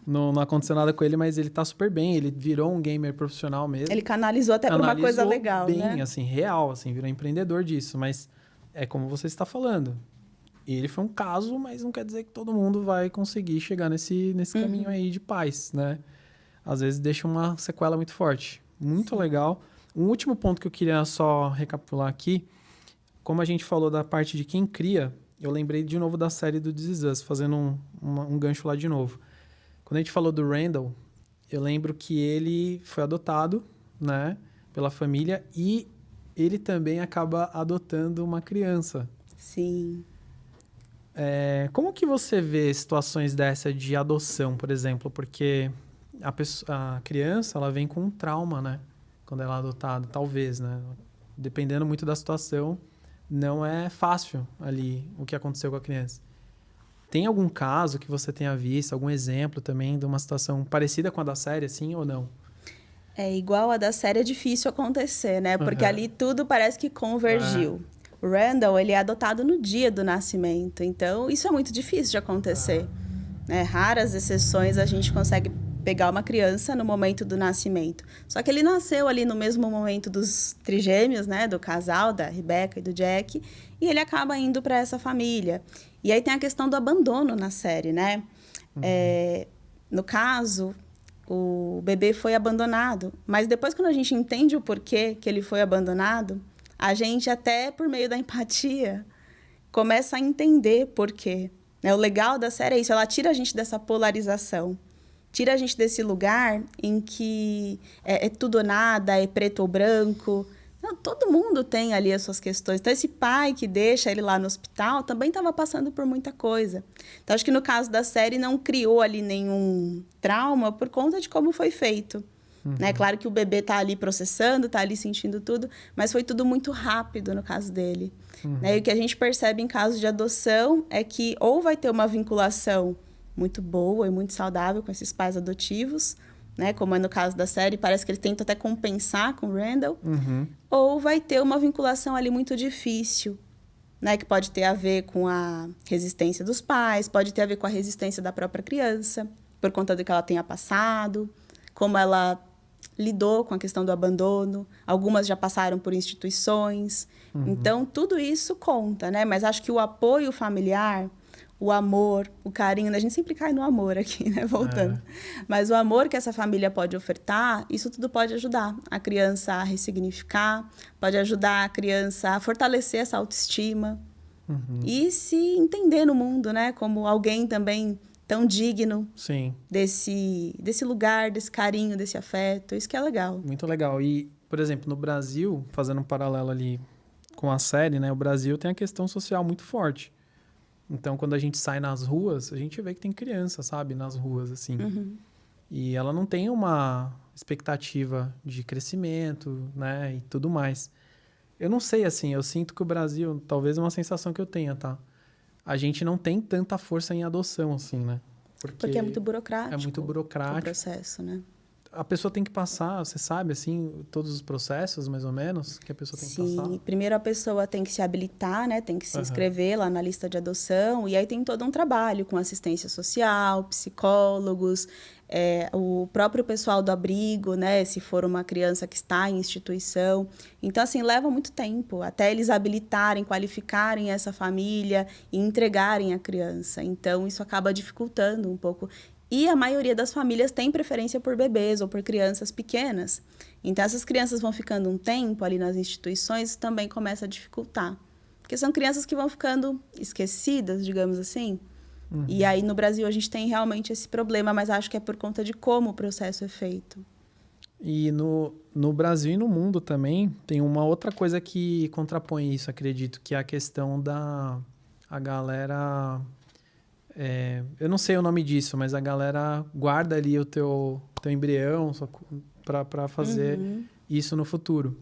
Não aconteceu nada com ele, mas ele tá super bem. Ele virou um gamer profissional mesmo. Ele canalizou até para uma coisa legal, bem, né? assim, real, assim, virou empreendedor disso. Mas é como você está falando. Ele foi um caso, mas não quer dizer que todo mundo vai conseguir chegar nesse caminho aí de paz, né? Às vezes deixa uma sequela muito forte. Muito legal. Um último ponto que eu queria só recapitular aqui. Como a gente falou da parte de quem cria, eu lembrei de novo da série do This Is Us, fazendo um gancho lá de novo. Quando a gente falou do Randall, eu lembro que ele foi adotado, né, pela família e ele também acaba adotando uma criança. Sim. Como que você vê situações dessa de adoção, por exemplo? Porque a criança, ela vem com um trauma, né, quando ela é adotada, talvez, né? Dependendo muito da situação, não é fácil ali o que aconteceu com a criança. Tem algum caso que você tenha visto, algum exemplo também de uma situação parecida com a da série, assim, ou não? Igual a da série, é difícil acontecer, né? Porque ali tudo parece que convergiu. O Randall, ele é adotado no dia do nascimento, então isso é muito difícil de acontecer. Raras exceções a gente consegue pegar uma criança no momento do nascimento. Só que ele nasceu ali no mesmo momento dos trigêmeos, né? Do casal, da Rebecca e do Jack, e ele acaba indo para essa família. E aí tem a questão do abandono na série, né? No caso, o bebê foi abandonado. Mas depois, quando a gente entende o porquê que ele foi abandonado, a gente, até por meio da empatia, começa a entender por quê. O legal da série é isso, ela tira a gente dessa polarização. Tira a gente desse lugar em que é tudo ou nada, é preto ou branco. Não, todo mundo tem ali as suas questões. Então, esse pai que deixa ele lá no hospital também estava passando por muita coisa. Então, acho que no caso da série não criou ali nenhum trauma por conta de como foi feito. Né? Claro que o bebê está ali processando, está ali sentindo tudo, mas foi tudo muito rápido no caso dele. Né? E o que a gente percebe em caso de adoção é que ou vai ter uma vinculação muito boa e muito saudável com esses pais adotivos, né? Como é no caso da série, parece que eles tentam até compensar com o Randall, ou vai ter uma vinculação ali muito difícil, né? Que pode ter a ver com a resistência dos pais, pode ter a ver com a resistência da própria criança, por conta do que ela tenha passado, como ela lidou com a questão do abandono, algumas já passaram por instituições, então tudo isso conta, né? Mas acho que o apoio familiar, o amor, o carinho, né? A gente sempre cai no amor aqui, né? Voltando. Mas o amor que essa família pode ofertar, isso tudo pode ajudar a criança a ressignificar, pode ajudar a criança a fortalecer essa autoestima e se entender no mundo, né? Como alguém também tão digno Sim. desse lugar, desse carinho, desse afeto. Isso que é legal. Muito legal. E, por exemplo, no Brasil, fazendo um paralelo ali com a série, né? O Brasil tem a questão social muito forte. Então, quando a gente sai nas ruas, a gente vê que tem criança, sabe? Nas ruas, assim. E ela não tem uma expectativa de crescimento, né? E tudo mais. Eu não sei, assim, eu sinto que o Brasil, talvez é uma sensação que eu tenha, tá? A gente não tem tanta força em adoção, assim, né? Porque é muito burocrático. É muito burocrático. O processo, né? A pessoa tem que passar, você sabe, assim, todos os processos, mais ou menos, que a pessoa tem que passar? Sim, primeiro a pessoa tem que se habilitar, né? Tem que se inscrever lá na lista de adoção. E aí tem todo um trabalho com assistência social, psicólogos, o próprio pessoal do abrigo, né? Se for uma criança que está em instituição. Então, assim, leva muito tempo até eles habilitarem, qualificarem essa família e entregarem a criança. Então, isso acaba dificultando um pouco. E a maioria das famílias tem preferência por bebês ou por crianças pequenas. Então, essas crianças vão ficando um tempo ali nas instituições, isso também começa a dificultar. Porque são crianças que vão ficando esquecidas, digamos assim. E aí, no Brasil, a gente tem realmente esse problema, mas acho que é por conta de como o processo é feito. E no Brasil e no mundo também, tem uma outra coisa que contrapõe isso, acredito, que é a questão da... A galera... eu não sei o nome disso, mas a galera guarda ali o teu embrião para fazer isso no futuro.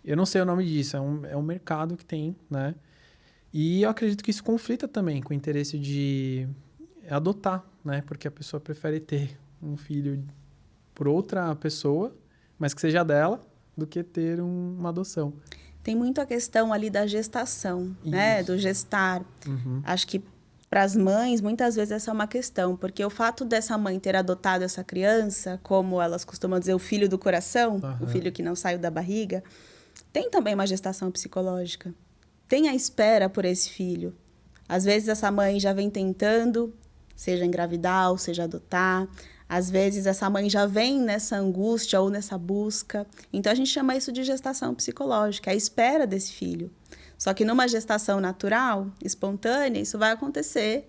Eu não sei o nome disso, é um mercado que tem, né? E eu acredito que isso conflita também com o interesse de adotar, né? Porque a pessoa prefere ter um filho por outra pessoa, mas que seja dela, do que ter uma adoção. Tem muito a questão ali da gestação, né? Do gestar. Acho que para as mães, muitas vezes essa é uma questão, porque o fato dessa mãe ter adotado essa criança, como elas costumam dizer, o filho do coração, o filho que não saiu da barriga, tem também uma gestação psicológica. Tem a espera por esse filho. Às vezes essa mãe já vem tentando, seja engravidar ou seja adotar. Às vezes essa mãe já vem nessa angústia ou nessa busca. Então a gente chama isso de gestação psicológica, a espera desse filho. Só que numa gestação natural, espontânea, isso vai acontecer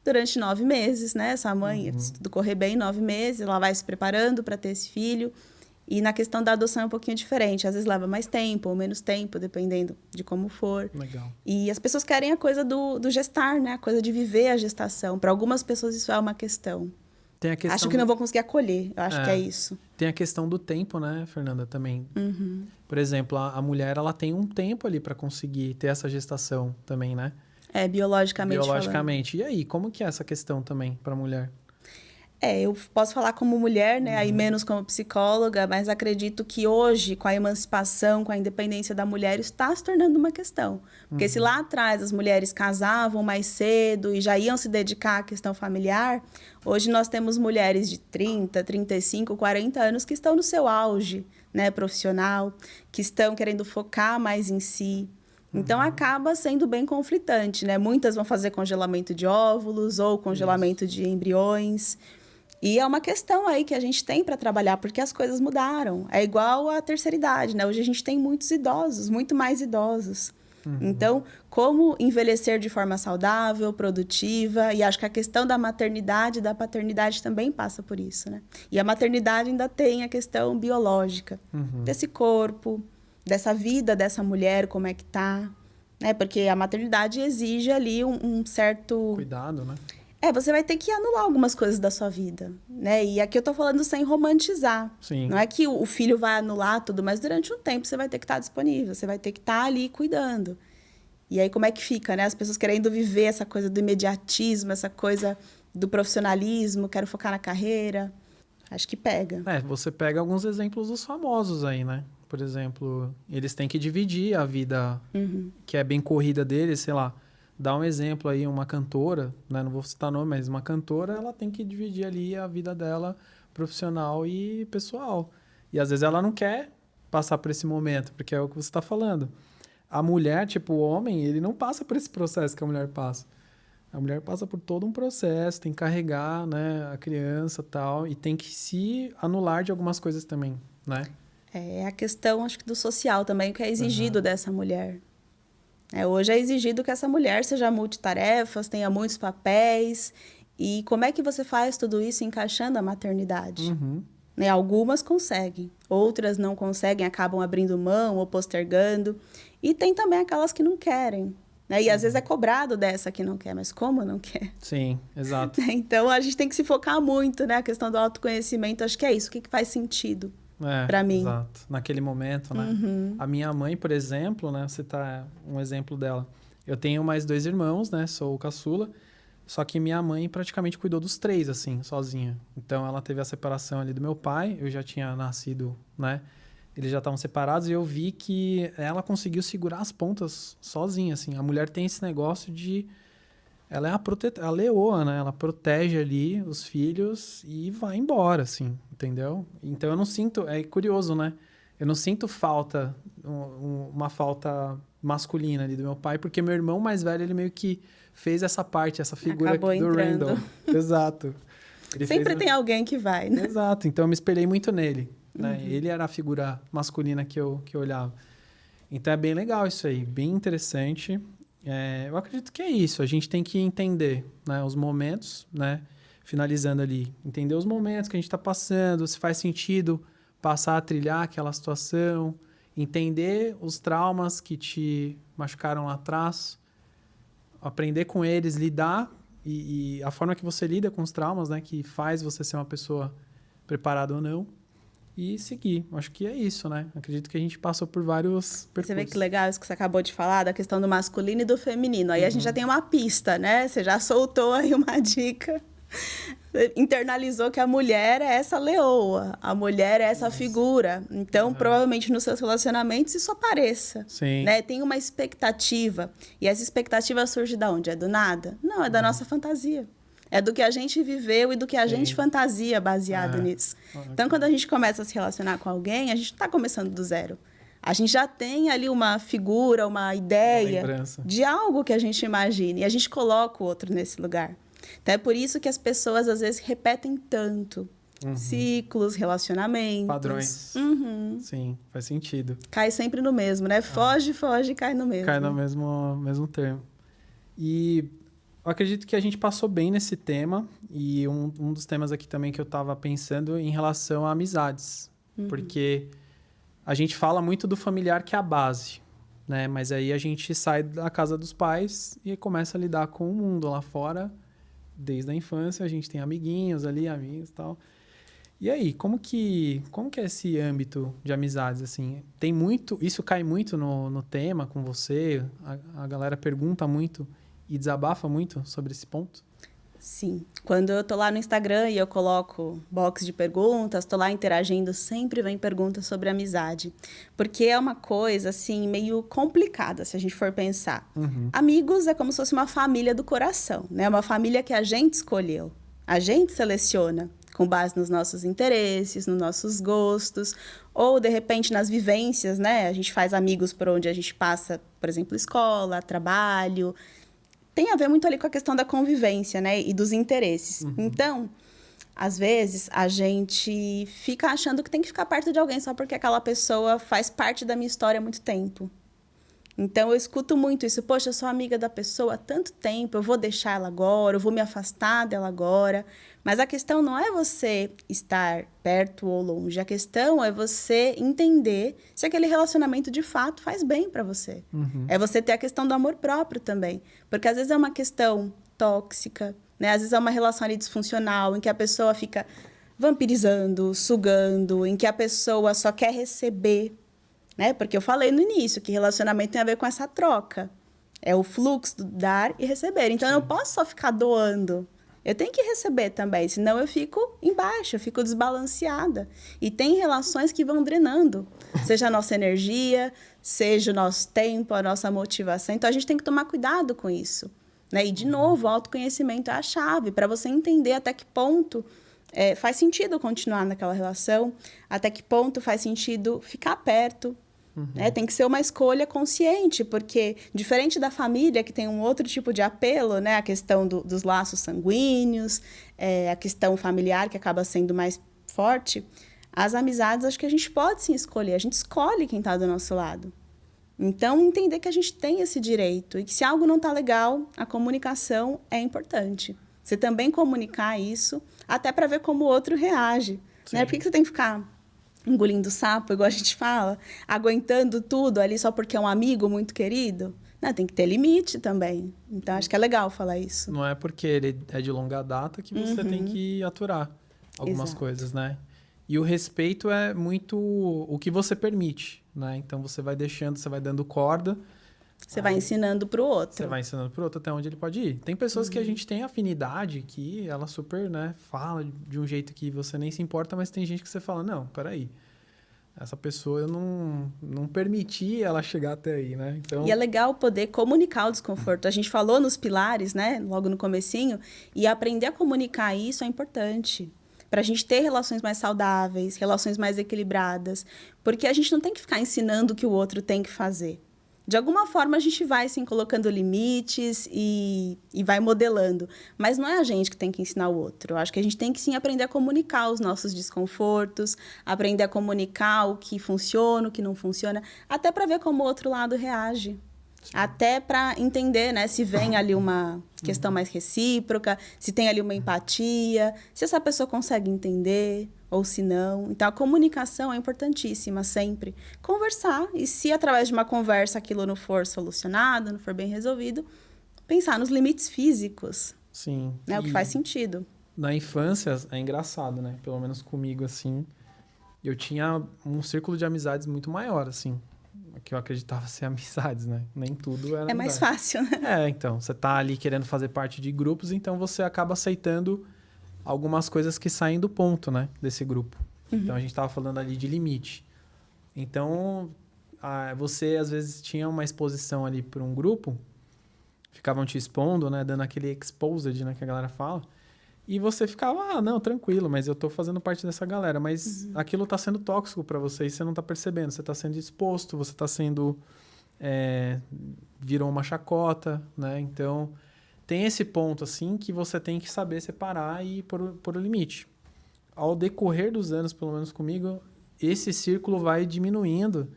durante 9 meses, né? Essa mãe, se tudo correr bem, 9 meses, ela vai se preparando para ter esse filho. E na questão da adoção é um pouquinho diferente. Às vezes leva mais tempo ou menos tempo, dependendo de como for. Legal. E as pessoas querem a coisa do gestar, né? A coisa de viver a gestação. Para algumas pessoas isso é uma questão. Tem a questão acho que não vou conseguir acolher. Eu acho que é isso. Tem a questão do tempo, né, Fernanda, também. Por exemplo, a mulher, ela tem um tempo ali para conseguir ter essa gestação também, né? Biologicamente falando. E aí, como que é essa questão também para a mulher? Eu posso falar como mulher, né? Aí menos como psicóloga, mas acredito que hoje, com a emancipação, com a independência da mulher, isso está se tornando uma questão. Porque se lá atrás as mulheres casavam mais cedo e já iam se dedicar à questão familiar, hoje nós temos mulheres de 30, 35, 40 anos que estão no seu auge, né, profissional, que estão querendo focar mais em si. Então, acaba sendo bem conflitante, né? Muitas vão fazer congelamento de óvulos ou congelamento de embriões. E é uma questão aí que a gente tem para trabalhar, porque as coisas mudaram. É igual à terceira idade, né? Hoje a gente tem muitos idosos, muito mais idosos. Então, como envelhecer de forma saudável, produtiva, e acho que a questão da maternidade e da paternidade também passa por isso, né? E a maternidade ainda tem a questão biológica desse corpo, dessa vida dessa mulher, como é que tá, né? Porque a maternidade exige ali um certo... Cuidado, né? Você vai ter que anular algumas coisas da sua vida, né? E aqui eu tô falando sem romantizar. Sim. Não é que o filho vai anular tudo, mas durante um tempo você vai ter que estar disponível, você vai ter que estar ali cuidando. E aí como é que fica, né? As pessoas querendo viver essa coisa do imediatismo, essa coisa do profissionalismo, quero focar na carreira. Acho que pega. Você pega alguns exemplos dos famosos aí, né? Por exemplo, eles têm que dividir a vida que é bem corrida deles, sei lá. Dá um exemplo aí, uma cantora, né? Não vou citar nome, mas uma cantora, ela tem que dividir ali a vida dela profissional e pessoal. E às vezes ela não quer passar por esse momento, porque é o que você está falando. A mulher, tipo o homem, ele não passa por esse processo que a mulher passa. A mulher passa por todo um processo, tem que carregar, né, a criança e tal, e tem que se anular de algumas coisas também, né? É a questão, acho que do social também, o que é exigido dessa mulher. Hoje é exigido que essa mulher seja multitarefas, tenha muitos papéis. E como é que você faz tudo isso encaixando a maternidade? Né? Algumas conseguem, outras não conseguem, acabam abrindo mão ou postergando. E tem também aquelas que não querem. Né? E às vezes é cobrado dessa que não quer, mas como não quer? Sim, exato. Então a gente tem que se focar muito, né? A questão do autoconhecimento, acho que é isso, o que faz sentido para mim. Exato, naquele momento, né? A minha mãe, por exemplo, né? Você tá um exemplo dela. Eu tenho mais 2 irmãos, né? Sou o caçula. Só que minha mãe praticamente cuidou dos 3, assim, sozinha. Então, ela teve a separação ali do meu pai. Eu já tinha nascido, né? Eles já estavam separados e eu vi que ela conseguiu segurar as pontas sozinha, assim. A mulher tem esse negócio de... Ela é a leoa, né? Ela protege ali os filhos e vai embora, assim, entendeu? Então, eu não sinto... É curioso, né? Eu não sinto falta, uma falta masculina ali do meu pai, porque meu irmão mais velho, ele meio que fez essa parte, essa figura Acabou do entrando. Randall. Exato. Ele Sempre tem alguém que vai, né? Exato. Então, eu me espelhei muito nele, né? Ele era a figura masculina que eu olhava. Então, é bem legal isso aí, bem interessante. Eu acredito que é isso. A gente tem que entender, né, os momentos, né? Finalizando ali, entender os momentos que a gente está passando, se faz sentido passar a trilhar aquela situação, entender os traumas que te machucaram lá atrás, aprender com eles, lidar e a forma que você lida com os traumas, né, que faz você ser uma pessoa preparada ou não, e seguir. Acho que é isso, né? Acredito que a gente passou por vários percursos. Você vê que legal isso que você acabou de falar, da questão do masculino e do feminino. Aí a gente já tem uma pista, né? Você já soltou aí uma dica. Internalizou que a mulher é essa leoa, a mulher é essa figura. Então, provavelmente nos seus relacionamentos isso apareça. Sim. Né? Tem uma expectativa. E essa expectativa surge de onde? É do nada? Não, é da nossa fantasia. É do que a gente viveu e do que a gente fantasia baseado nisso. Então, quando a gente começa a se relacionar com alguém, a gente não está começando do zero. A gente já tem ali uma figura, uma ideia de algo que a gente imagina. E a gente coloca o outro nesse lugar. Então, é por isso que as pessoas, às vezes, repetem tanto. Ciclos, relacionamentos. Padrões. Sim, faz sentido. Cai sempre no mesmo, né? Foge, cai no mesmo. Cai no mesmo termo. E eu acredito que a gente passou bem nesse tema. E um dos temas aqui também que eu estava pensando em relação a amizades. Porque a gente fala muito do familiar que é a base, né? Mas aí a gente sai da casa dos pais e começa a lidar com o mundo lá fora. Desde a infância, a gente tem amiguinhos ali, amigos e tal. E aí, como que é esse âmbito de amizades, assim? Tem muito... Isso cai muito no tema com você? A galera pergunta muito e desabafa muito sobre esse ponto? Sim. Quando eu tô lá no Instagram e eu coloco box de perguntas, tô lá interagindo, sempre vem perguntas sobre amizade. Porque é uma coisa, assim, meio complicada, se a gente for pensar. Amigos é como se fosse uma família do coração, né? Uma família que a gente escolheu. A gente seleciona com base nos nossos interesses, nos nossos gostos, ou, de repente, nas vivências, né? A gente faz amigos por onde a gente passa, por exemplo, escola, trabalho. Tem a ver muito ali com a questão da convivência, né? E dos interesses. Então, às vezes, a gente fica achando que tem que ficar perto de alguém só porque aquela pessoa faz parte da minha história há muito tempo. Então, eu escuto muito isso. Poxa, eu sou amiga da pessoa há tanto tempo, eu vou deixar ela agora, eu vou me afastar dela agora. Mas a questão não é você estar perto ou longe. A questão é você entender se aquele relacionamento de fato faz bem para você. É você ter a questão do amor próprio também. Porque às vezes é uma questão tóxica, né? Às vezes é uma relação ali disfuncional, em que a pessoa fica vampirizando, sugando, em que a pessoa só quer receber. Né? Porque eu falei no início que relacionamento tem a ver com essa troca. É o fluxo do dar e receber. Então, eu não posso só ficar doando. Eu tenho que receber também, senão eu fico embaixo, eu fico desbalanceada. E tem relações que vão drenando, seja a nossa energia, seja o nosso tempo, a nossa motivação. Então, a gente tem que tomar cuidado com isso. Né? E, de novo, o autoconhecimento é a chave para você entender até que ponto faz sentido continuar naquela relação, até que ponto faz sentido ficar perto, Né? Tem que ser uma escolha consciente, porque diferente da família, que tem um outro tipo de apelo, né? A questão dos laços sanguíneos, a questão familiar, que acaba sendo mais forte, as amizades, acho que a gente pode sim escolher. A gente escolhe quem está do nosso lado. Então, entender que a gente tem esse direito e que se algo não está legal, a comunicação é importante. Você também comunicar isso, até para ver como o outro reage. Né? Por que você tem que ficar engolindo sapo, igual a gente fala, aguentando tudo ali só porque é um amigo muito querido? Não, tem que ter limite também. Então, acho que é legal falar isso. Não é porque ele é de longa data que você tem que aturar algumas coisas, né? E o respeito é muito o que você permite, né? Então, você vai deixando, você vai dando corda. Você vai ensinando para o outro. Você vai ensinando para o outro até onde ele pode ir. Tem pessoas que a gente tem afinidade, que ela super, né, fala de um jeito que você nem se importa, mas tem gente que você fala, não, peraí, essa pessoa eu não permiti ela chegar até aí, né? Então... E é legal poder comunicar o desconforto. A gente falou nos pilares, né, logo no comecinho, e aprender a comunicar isso é importante. Para a gente ter relações mais saudáveis, relações mais equilibradas. Porque a gente não tem que ficar ensinando o que o outro tem que fazer. De alguma forma, a gente vai, sim, colocando limites e vai modelando. Mas não é a gente que tem que ensinar o outro. Eu acho que a gente tem que, sim, aprender a comunicar os nossos desconfortos, aprender a comunicar o que funciona, o que não funciona, até para ver como o outro lado reage. Sim. Até para entender, né, se vem ali uma questão mais recíproca, se tem ali uma empatia, se essa pessoa consegue entender ou se não. Então, a comunicação é importantíssima sempre. Conversar, e se através de uma conversa aquilo não for solucionado, não for bem resolvido, pensar nos limites físicos. Sim. Né, o que faz sentido. Na infância, é engraçado, né? Pelo menos comigo, assim, eu tinha um círculo de amizades muito maior, assim, que eu acreditava ser amizades, né? Nem tudo era amizade. Mais fácil, né? Então, você tá ali querendo fazer parte de grupos, então você acaba aceitando algumas coisas que saem do ponto, né, desse grupo. Então, a gente estava falando ali de limite. Então, você, às vezes, tinha uma exposição ali para um grupo, ficavam te expondo, né, dando aquele exposed, né, que a galera fala, e você ficava, não, tranquilo, mas eu tô fazendo parte dessa galera, mas aquilo tá sendo tóxico para você e você não tá percebendo, você tá sendo exposto, você tá sendo... virou uma chacota, né, então... Tem esse ponto, assim, que você tem que saber separar e pôr o limite. Ao decorrer dos anos, pelo menos comigo, esse círculo vai diminuindo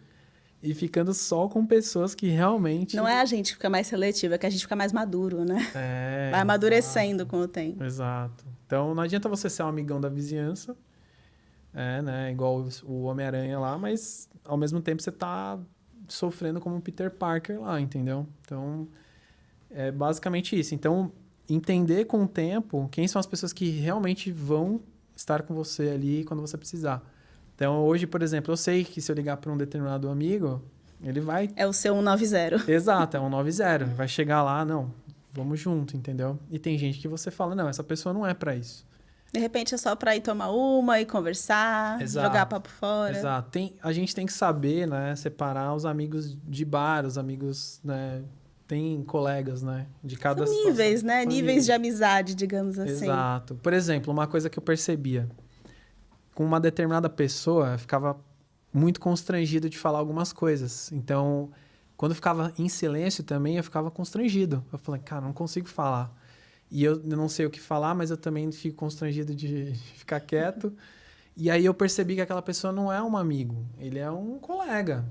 e ficando só com pessoas que realmente... Não é a gente que fica mais seletivo, é que a gente fica mais maduro, né? Vai amadurecendo com o tempo. Exato. Então, não adianta você ser um amigão da vizinhança, né? Igual o Homem-Aranha lá, mas, ao mesmo tempo, você tá sofrendo como um Peter Parker lá, entendeu? Então... É basicamente isso. Então, entender com o tempo quem são as pessoas que realmente vão estar com você ali quando você precisar. Então, hoje, por exemplo, eu sei que se eu ligar para um determinado amigo, ele vai... É o seu 190. Exato, é um 190. Vai chegar lá, não, vamos junto, entendeu? E tem gente que você fala, não, essa pessoa não é para isso. De repente é só para ir tomar uma e conversar, jogar papo fora. Exato. A gente tem que saber, né, separar os amigos de bar, os amigos, né... Tem colegas, né? De cada situação. Níveis, né? São níveis de amizade, digamos assim. Exato. Por exemplo, uma coisa que eu percebia. Com uma determinada pessoa, eu ficava muito constrangido de falar algumas coisas. Então, quando eu ficava em silêncio também, eu ficava constrangido. Eu falei, cara, não consigo falar. E eu não sei o que falar, mas eu também fico constrangido de ficar quieto. E aí eu percebi que aquela pessoa não é um amigo. Ele é um colega.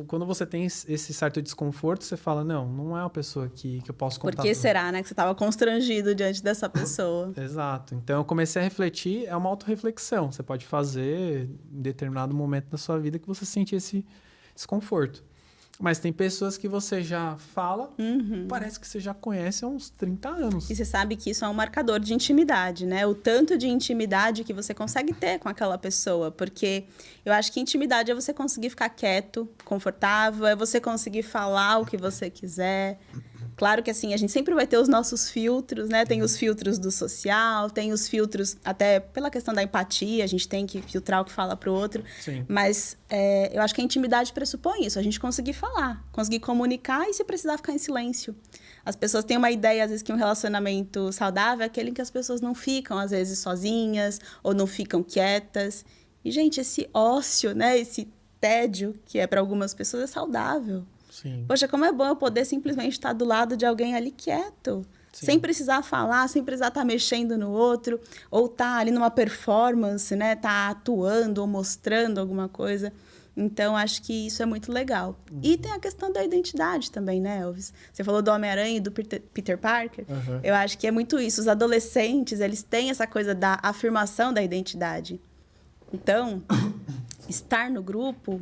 Quando você tem esse certo desconforto, você fala, não é uma pessoa que eu posso contar. Por que será, né? Que você estava constrangido diante dessa pessoa. Exato. Então, eu comecei a refletir, é uma autorreflexão. Você pode fazer em determinado momento da sua vida que você sente esse desconforto. Mas tem pessoas que você já fala, parece que você já conhece há uns 30 anos. E você sabe que isso é um marcador de intimidade, né? O tanto de intimidade que você consegue ter com aquela pessoa. Porque eu acho que intimidade é você conseguir ficar quieto, confortável, é você conseguir falar o que você quiser. Claro que, assim, a gente sempre vai ter os nossos filtros, né? Tem os filtros do social, tem os filtros até pela questão da empatia, a gente tem que filtrar o que fala pro outro. Sim. Mas eu acho que a intimidade pressupõe isso, a gente conseguir falar, conseguir comunicar e se precisar ficar em silêncio. As pessoas têm uma ideia, às vezes, que um relacionamento saudável é aquele em que as pessoas não ficam, às vezes, sozinhas ou não ficam quietas. E, gente, esse ócio, né? Esse tédio, que é para algumas pessoas, é saudável. Sim. Poxa, como é bom eu poder simplesmente estar do lado de alguém ali quieto. Sim. Sem precisar falar, sem precisar estar mexendo no outro, ou estar ali numa performance, né? Tá atuando ou mostrando alguma coisa. Então, acho que isso é muito legal. E tem a questão da identidade também, né, Elvis? Você falou do Homem-Aranha e do Peter Parker. Eu acho que é muito isso. Os adolescentes, eles têm essa coisa da afirmação da identidade. Então, estar no grupo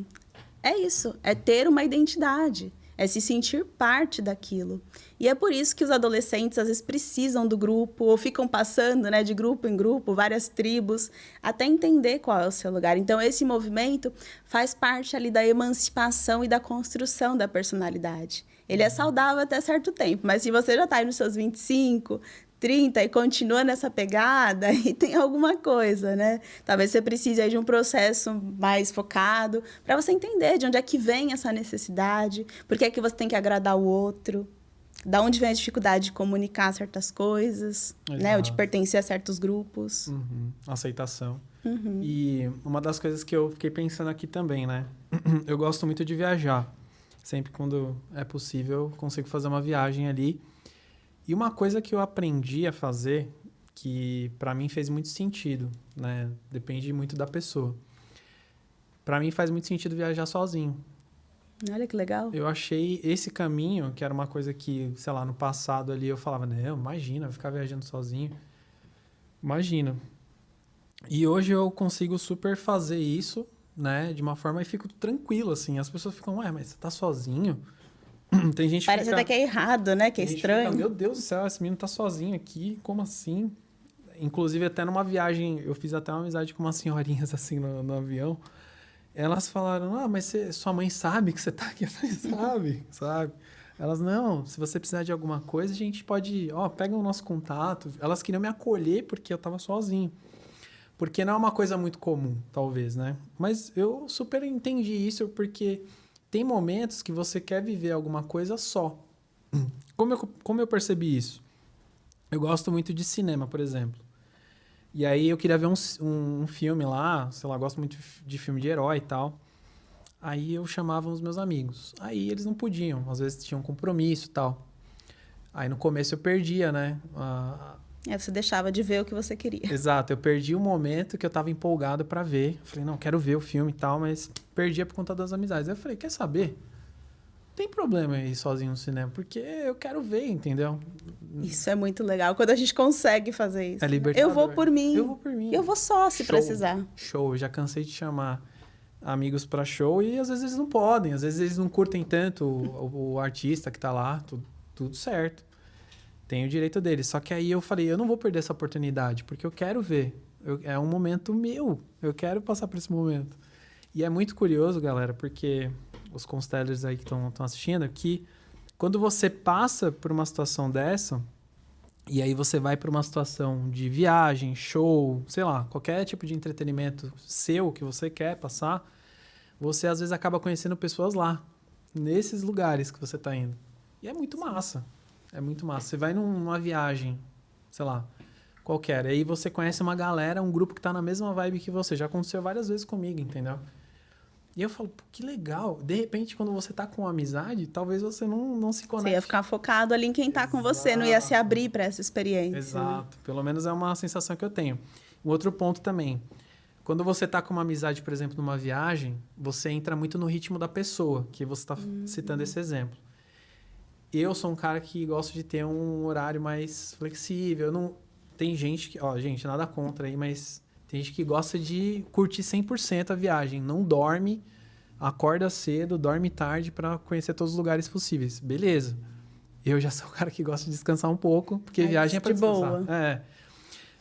é isso. É ter uma identidade. É se sentir parte daquilo. E é por isso que os adolescentes, às vezes, precisam do grupo, ou ficam passando, né, de grupo em grupo, várias tribos, até entender qual é o seu lugar. Então, esse movimento faz parte ali da emancipação e da construção da personalidade. Ele é saudável até certo tempo, mas se você já está aí nos seus 25, 30 e continua nessa pegada, e tem alguma coisa, né? Talvez você precise aí de um processo mais focado para você entender de onde é que vem essa necessidade, por que é que você tem que agradar o outro, da onde vem a dificuldade de comunicar certas coisas, né? Ou de pertencer a certos grupos. Aceitação. E uma das coisas que eu fiquei pensando aqui também, né? Eu gosto muito de viajar. Sempre quando é possível, eu consigo fazer uma viagem ali. E uma coisa que eu aprendi a fazer, que para mim fez muito sentido, né? Depende muito da pessoa. Para mim faz muito sentido viajar sozinho. Olha que legal. Eu achei esse caminho, que era uma coisa que, sei lá, no passado ali eu falava, não, imagina, ficar viajando sozinho. Imagina. E hoje eu consigo super fazer isso, né? De uma forma e fico tranquilo, assim. As pessoas ficam, ué, mas você tá sozinho? Tem gente que parece até que é errado, né? Que é estranho. Fica, meu Deus do céu, esse menino tá sozinho aqui, como assim? Inclusive, até numa viagem, eu fiz até uma amizade com umas senhorinhas assim no avião. Elas falaram, mas sua mãe sabe que você tá aqui? Eu falei, sabe. Elas, não, se você precisar de alguma coisa, a gente pode, pega o nosso contato. Elas queriam me acolher porque eu tava sozinho. Porque não é uma coisa muito comum, talvez, né? Mas eu super entendi isso porque tem momentos que você quer viver alguma coisa só. Como eu percebi isso? Eu gosto muito de cinema, por exemplo. E aí eu queria ver um filme lá, sei lá, gosto muito de filme de herói e tal. Aí eu chamava os meus amigos. Aí eles não podiam, às vezes tinham compromisso e tal. Aí no começo eu perdia, né? Você deixava de ver o que você queria. Exato, eu perdi o momento que eu tava empolgado pra ver. Eu falei, não, quero ver o filme e tal, mas perdia por conta das amizades. Aí eu falei, quer saber? Não tem problema ir sozinho no cinema, porque eu quero ver, entendeu? Isso é muito legal, quando a gente consegue fazer isso. É libertador. Eu vou por mim. Eu vou por mim. Eu vou só, se precisar. Show, eu já cansei de chamar amigos pra show e às vezes eles não podem, às vezes eles não curtem tanto o artista que tá lá, tudo certo. Tem o direito deles. Só que aí eu falei, eu não vou perder essa oportunidade, porque eu quero ver. É um momento meu. Eu quero passar por esse momento. E é muito curioso, galera, porque os constellers aí que estão assistindo, que quando você passa por uma situação dessa, e aí você vai para uma situação de viagem, show, sei lá, qualquer tipo de entretenimento seu que você quer passar, você às vezes acaba conhecendo pessoas lá, nesses lugares que você está indo. E é muito massa. É muito massa. Você vai numa viagem, sei lá, qualquer. Aí você conhece uma galera, um grupo que tá na mesma vibe que você. Já aconteceu várias vezes comigo, entendeu? E eu falo, pô, que legal. De repente, quando você tá com uma amizade, talvez você não se conecte. Você ia ficar focado ali em quem tá com você, não ia se abrir para essa experiência. Exato. Né? Pelo menos é uma sensação que eu tenho. Um outro ponto também. Quando você tá com uma amizade, por exemplo, numa viagem, você entra muito no ritmo da pessoa, que você tá citando esse exemplo. Eu sou um cara que gosta de ter um horário mais flexível. Tem gente que... gente, nada contra aí, mas tem gente que gosta de curtir 100% a viagem. Não dorme, acorda cedo, dorme tarde para conhecer todos os lugares possíveis. Beleza. Eu já sou um cara que gosta de descansar um pouco, porque viagem é pra descansar. Boa. É.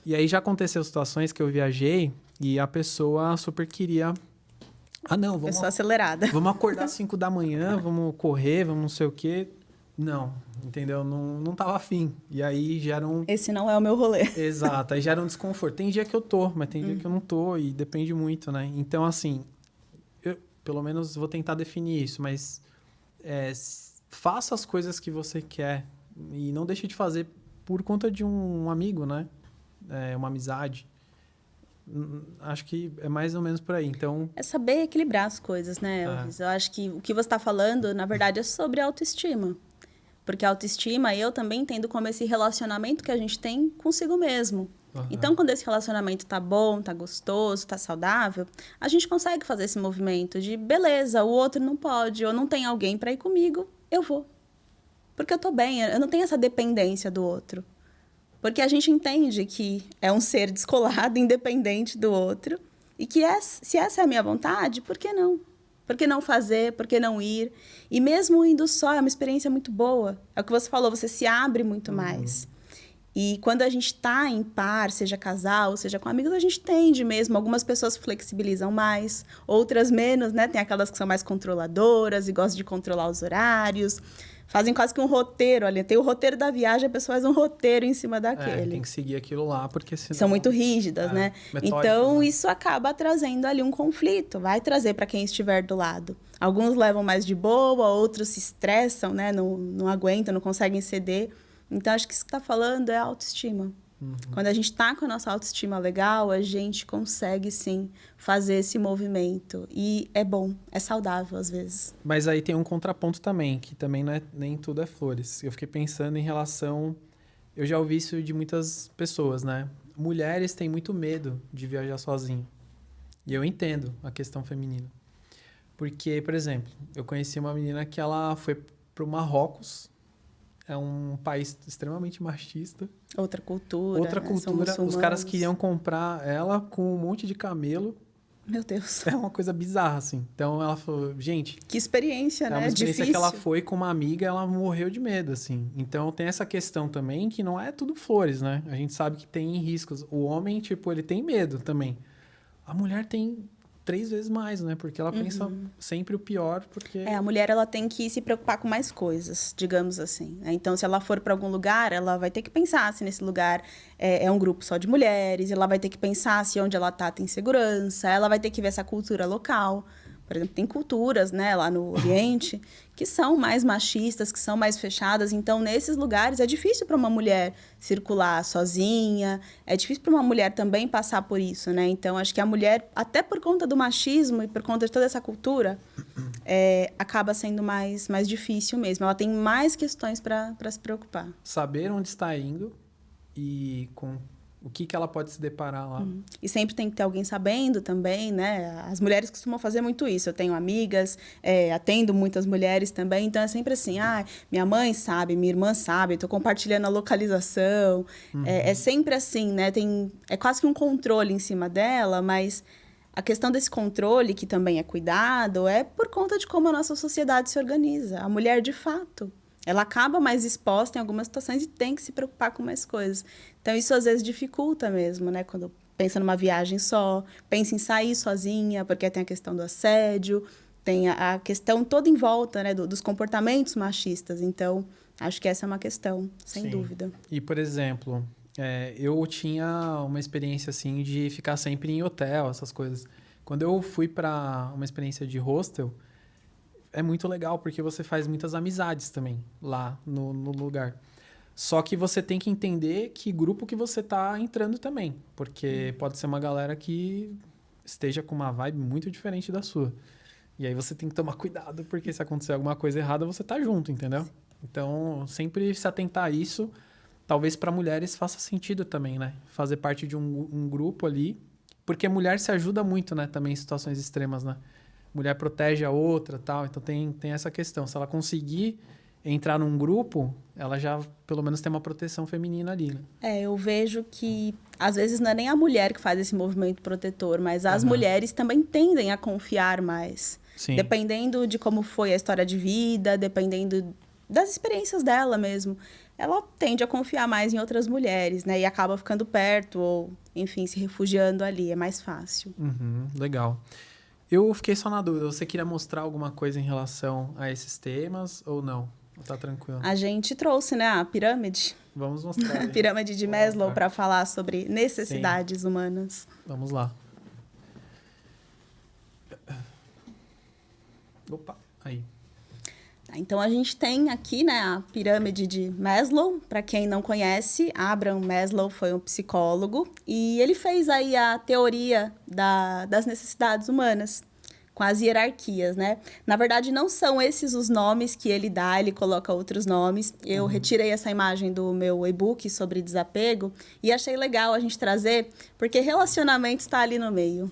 E aí já aconteceu situações que eu viajei e a pessoa super queria... não, vamos... Pessoa acelerada. Vamos acordar às 5 da manhã, vamos correr, vamos não sei o quê... Não, entendeu? Não tava afim. E aí gera um... Esse não é o meu rolê. Exato, aí gera um desconforto. Tem dia que eu tô, mas tem dia que eu não tô e depende muito, né? Então, assim, eu pelo menos vou tentar definir isso, mas faça as coisas que você quer e não deixe de fazer por conta de um amigo, né? Uma amizade. Acho que é mais ou menos por aí. Então, É saber equilibrar as coisas, né, Elvis? Eu acho que o que você está falando, na verdade, é sobre autoestima. Porque a autoestima, eu também entendo como esse relacionamento que a gente tem consigo mesmo. Então, quando esse relacionamento tá bom, tá gostoso, tá saudável, a gente consegue fazer esse movimento de beleza, o outro não pode, ou não tem alguém para ir comigo, eu vou. Porque eu tô bem, eu não tenho essa dependência do outro. Porque a gente entende que é um ser descolado, independente do outro, e que se essa é a minha vontade, por que não? Por que não fazer? Por que não ir? E mesmo indo só, é uma experiência muito boa. É o que você falou, você se abre muito mais. E quando a gente está em par, seja casal, seja com amigos, a gente tende mesmo. Algumas pessoas flexibilizam mais, outras menos, né? Tem aquelas que são mais controladoras e gostam de controlar os horários. Fazem quase que um roteiro ali. Tem o roteiro da viagem, a pessoa faz um roteiro em cima daquele. tem que seguir aquilo lá, porque senão... São muito rígidas, né? Então, né? isso acaba trazendo ali um conflito. Vai trazer para quem estiver do lado. Alguns levam mais de boa, outros se estressam, né? Não aguentam, não conseguem ceder. Então, acho que isso que está falando é autoestima. Quando a gente está com a nossa autoestima legal, a gente consegue, sim, fazer esse movimento. E é bom, é saudável, às vezes. Mas aí tem um contraponto também, que também não é, nem tudo é flores. Eu fiquei pensando em relação... Eu já ouvi isso de muitas pessoas, né? Mulheres têm muito medo de viajar sozinho. E eu entendo a questão feminina. Porque, por exemplo, eu conheci uma menina que ela foi para o Marrocos. É um país extremamente machista. Outra cultura. Outra cultura. Os caras queriam comprar ela com um monte de camelo. Meu Deus. É uma coisa bizarra, assim. Então ela falou, gente... Que experiência, né? É uma experiência difícil. que ela foi com uma amiga, ela morreu de medo, assim. Então tem essa questão também que não é tudo flores, né? A gente sabe que tem riscos. O homem, tipo, ele tem medo também. A mulher tem 3 vezes mais, né? Porque ela pensa sempre o pior, porque... A mulher, ela tem que se preocupar com mais coisas, digamos assim. Né? Então, se ela for para algum lugar, ela vai ter que pensar se nesse lugar é um grupo só de mulheres, ela vai ter que pensar se onde ela tá tem segurança, ela vai ter que ver essa cultura local. Por exemplo, tem culturas, né, lá no Oriente, que são mais machistas, que são mais fechadas. Então, nesses lugares, é difícil para uma mulher circular sozinha, é difícil para uma mulher também passar por isso, né? Então, acho que a mulher, até por conta do machismo e por conta de toda essa cultura, acaba sendo mais difícil mesmo. Ela tem mais questões para se preocupar. Saber onde está indo e com o que ela pode se deparar lá. E sempre tem que ter alguém sabendo também, né? As mulheres costumam fazer muito isso. Eu tenho amigas, atendo muitas mulheres também. Então, é sempre assim, minha mãe sabe, minha irmã sabe, estou compartilhando a localização. É sempre assim, né? É quase que um controle em cima dela, mas a questão desse controle, que também é cuidado, é por conta de como a nossa sociedade se organiza. A mulher, de fato, ela acaba mais exposta em algumas situações e tem que se preocupar com mais coisas. Então, isso às vezes dificulta mesmo, né? Quando pensa numa viagem só, pensa em sair sozinha, porque tem a questão do assédio, tem a questão toda em volta, né? Dos comportamentos machistas. Então, acho que essa é uma questão, sem dúvida. E, por exemplo, eu tinha uma experiência, assim, de ficar sempre em hotel, essas coisas. Quando eu fui para uma experiência de hostel... É muito legal, porque você faz muitas amizades também lá no lugar. Só que você tem que entender que grupo que você tá entrando também. Porque pode ser uma galera que esteja com uma vibe muito diferente da sua. E aí você tem que tomar cuidado, porque se acontecer alguma coisa errada, você tá junto, entendeu? Então, sempre se atentar a isso. Talvez para mulheres faça sentido também, né? Fazer parte de um grupo ali. Porque mulher se ajuda muito, né? Também em situações extremas, né? Mulher protege a outra, tal. Então tem essa questão. Se ela conseguir entrar num grupo, ela já pelo menos tem uma proteção feminina ali, né? Eu vejo que às vezes não é nem a mulher que faz esse movimento protetor, mas as mulheres também tendem a confiar mais. Sim. Dependendo de como foi a história de vida, dependendo das experiências dela mesmo. Ela tende a confiar mais em outras mulheres, né? E acaba ficando perto ou, enfim, se refugiando ali. É mais fácil. Legal. Eu fiquei só na dúvida, você queria mostrar alguma coisa em relação a esses temas ou não? Tá tranquilo? A gente trouxe, né, a pirâmide. Vamos mostrar. A pirâmide de Maslow para falar sobre necessidades humanas. Vamos lá. Opa, aí. Então, a gente tem aqui, né, a pirâmide de Maslow. Para quem não conhece, Abraham Maslow foi um psicólogo e ele fez aí a teoria das necessidades humanas, com as hierarquias, né? Na verdade, não são esses os nomes que ele dá, ele coloca outros nomes. Eu retirei essa imagem do meu e-book sobre desapego e achei legal a gente trazer, porque relacionamento está ali no meio.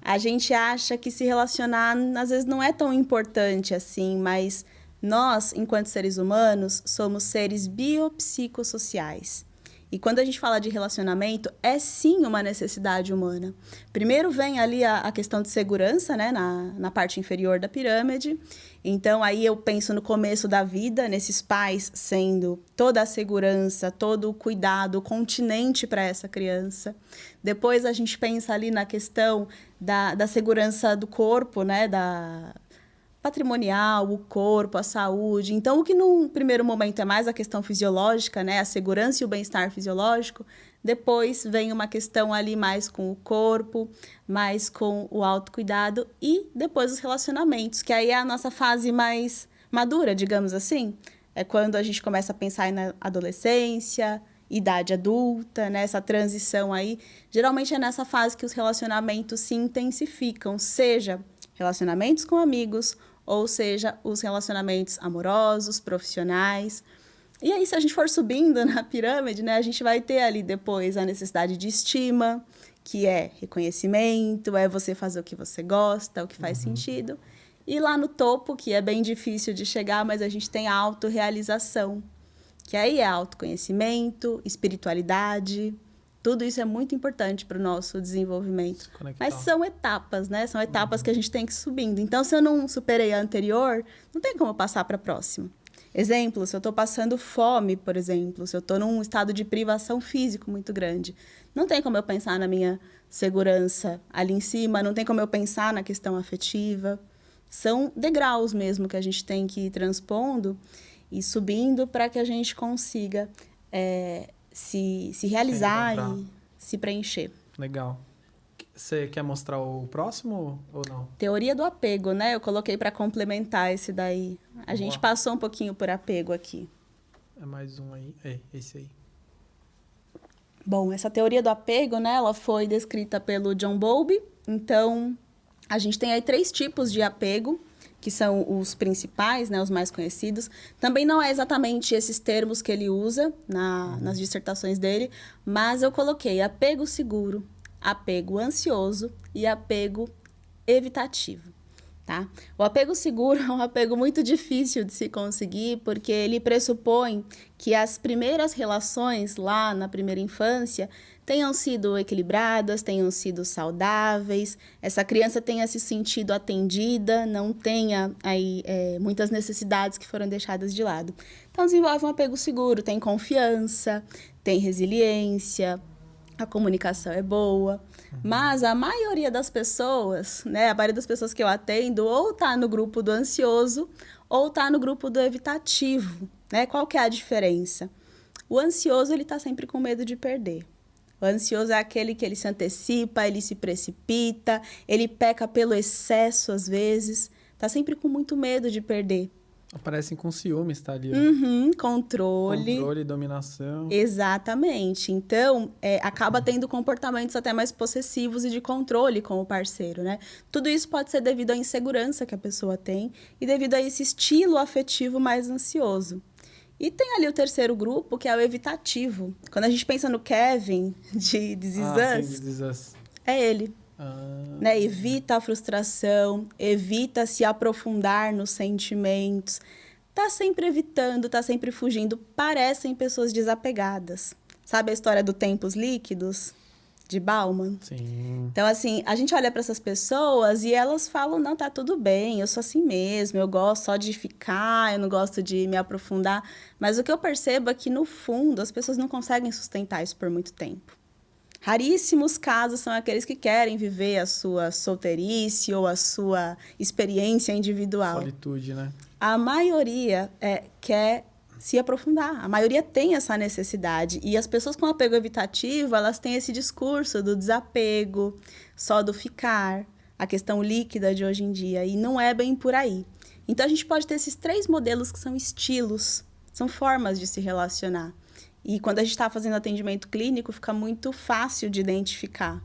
A gente acha que se relacionar, às vezes, não é tão importante assim, mas nós, enquanto seres humanos, somos seres biopsicossociais. E quando a gente fala de relacionamento, é sim uma necessidade humana. Primeiro vem ali a questão de segurança, né, na parte inferior da pirâmide. Então, aí eu penso no começo da vida, nesses pais sendo toda a segurança, todo o cuidado, o continente para essa criança. Depois a gente pensa ali na questão da segurança do corpo, né, da patrimonial, o corpo, a saúde. Então, o que num primeiro momento é mais a questão fisiológica, né, a segurança e o bem-estar fisiológico, depois vem uma questão ali mais com o corpo, mais com o autocuidado e depois os relacionamentos, que aí é a nossa fase mais madura, digamos assim. É quando a gente começa a pensar na adolescência, idade adulta, né, essa transição aí. Geralmente é nessa fase que os relacionamentos se intensificam, seja relacionamentos com amigos, ou seja, os relacionamentos amorosos, profissionais. E aí, se a gente for subindo na pirâmide, né, a gente vai ter ali depois a necessidade de estima, que é reconhecimento, é você fazer o que você gosta, o que faz sentido. E lá no topo, que é bem difícil de chegar, mas a gente tem a autorrealização, que aí é autoconhecimento, espiritualidade. Tudo isso é muito importante para o nosso desenvolvimento. Mas são etapas, né? São etapas que a gente tem que ir subindo. Então, se eu não superei a anterior, não tem como passar para a próxima. Exemplo, se eu estou passando fome, por exemplo, se eu estou num estado de privação físico muito grande, não tem como eu pensar na minha segurança ali em cima, não tem como eu pensar na questão afetiva. São degraus mesmo que a gente tem que ir transpondo e subindo para que a gente consiga se realizar e se preencher. Legal. Você quer mostrar o próximo ou não? Teoria do apego, né? Eu coloquei para complementar esse daí. A gente passou um pouquinho por apego aqui. É mais um aí. É, esse aí. Bom, essa teoria do apego, né? Ela foi descrita pelo John Bowlby. Então, a gente tem aí 3 tipos de apego, que são os principais, né, os mais conhecidos. Também não é exatamente esses termos que ele usa nas dissertações dele, mas eu coloquei apego seguro, apego ansioso e apego evitativo, tá? O apego seguro é um apego muito difícil de se conseguir, porque ele pressupõe que as primeiras relações lá na primeira infância tenham sido equilibradas, tenham sido saudáveis, essa criança tenha se sentido atendida, não tenha aí muitas necessidades que foram deixadas de lado. Então, desenvolve um apego seguro, tem confiança, tem resiliência, a comunicação é boa, mas a maioria das pessoas, né, a maioria das pessoas que eu atendo, ou está no grupo do ansioso, ou está no grupo do evitativo, né? Qual que é a diferença? O ansioso, ele está sempre com medo de perder. O ansioso é aquele que ele se antecipa, ele se precipita, ele peca pelo excesso às vezes, está sempre com muito medo de perder. Aparecem com ciúmes, tá ali. Controle. Controle, dominação. Exatamente. Então, acaba tendo comportamentos até mais possessivos e de controle com o parceiro, né? Tudo isso pode ser devido à insegurança que a pessoa tem e devido a esse estilo afetivo mais ansioso. E tem ali o terceiro grupo, que é o evitativo. Quando a gente pensa no Kevin, de This Is Us, sim, This Is Us. É ele. Né? Evita a frustração, evita se aprofundar nos sentimentos. Tá sempre evitando, tá sempre fugindo. Parecem pessoas desapegadas. Sabe a história do Tempos Líquidos, de Bauman? Sim. Então, assim, a gente olha para essas pessoas e elas falam, não, tá tudo bem, eu sou assim mesmo, eu gosto só de ficar, eu não gosto de me aprofundar. Mas o que eu percebo é que, no fundo, as pessoas não conseguem sustentar isso por muito tempo. Raríssimos casos são aqueles que querem viver a sua solteirice ou a sua experiência individual. Solitude, né? A maioria quer se aprofundar. A maioria tem essa necessidade. E as pessoas com apego evitativo, elas têm esse discurso do desapego, só do ficar, a questão líquida de hoje em dia. E não é bem por aí. Então, a gente pode ter esses 3 modelos que são estilos, são formas de se relacionar. E quando a gente está fazendo atendimento clínico, fica muito fácil de identificar.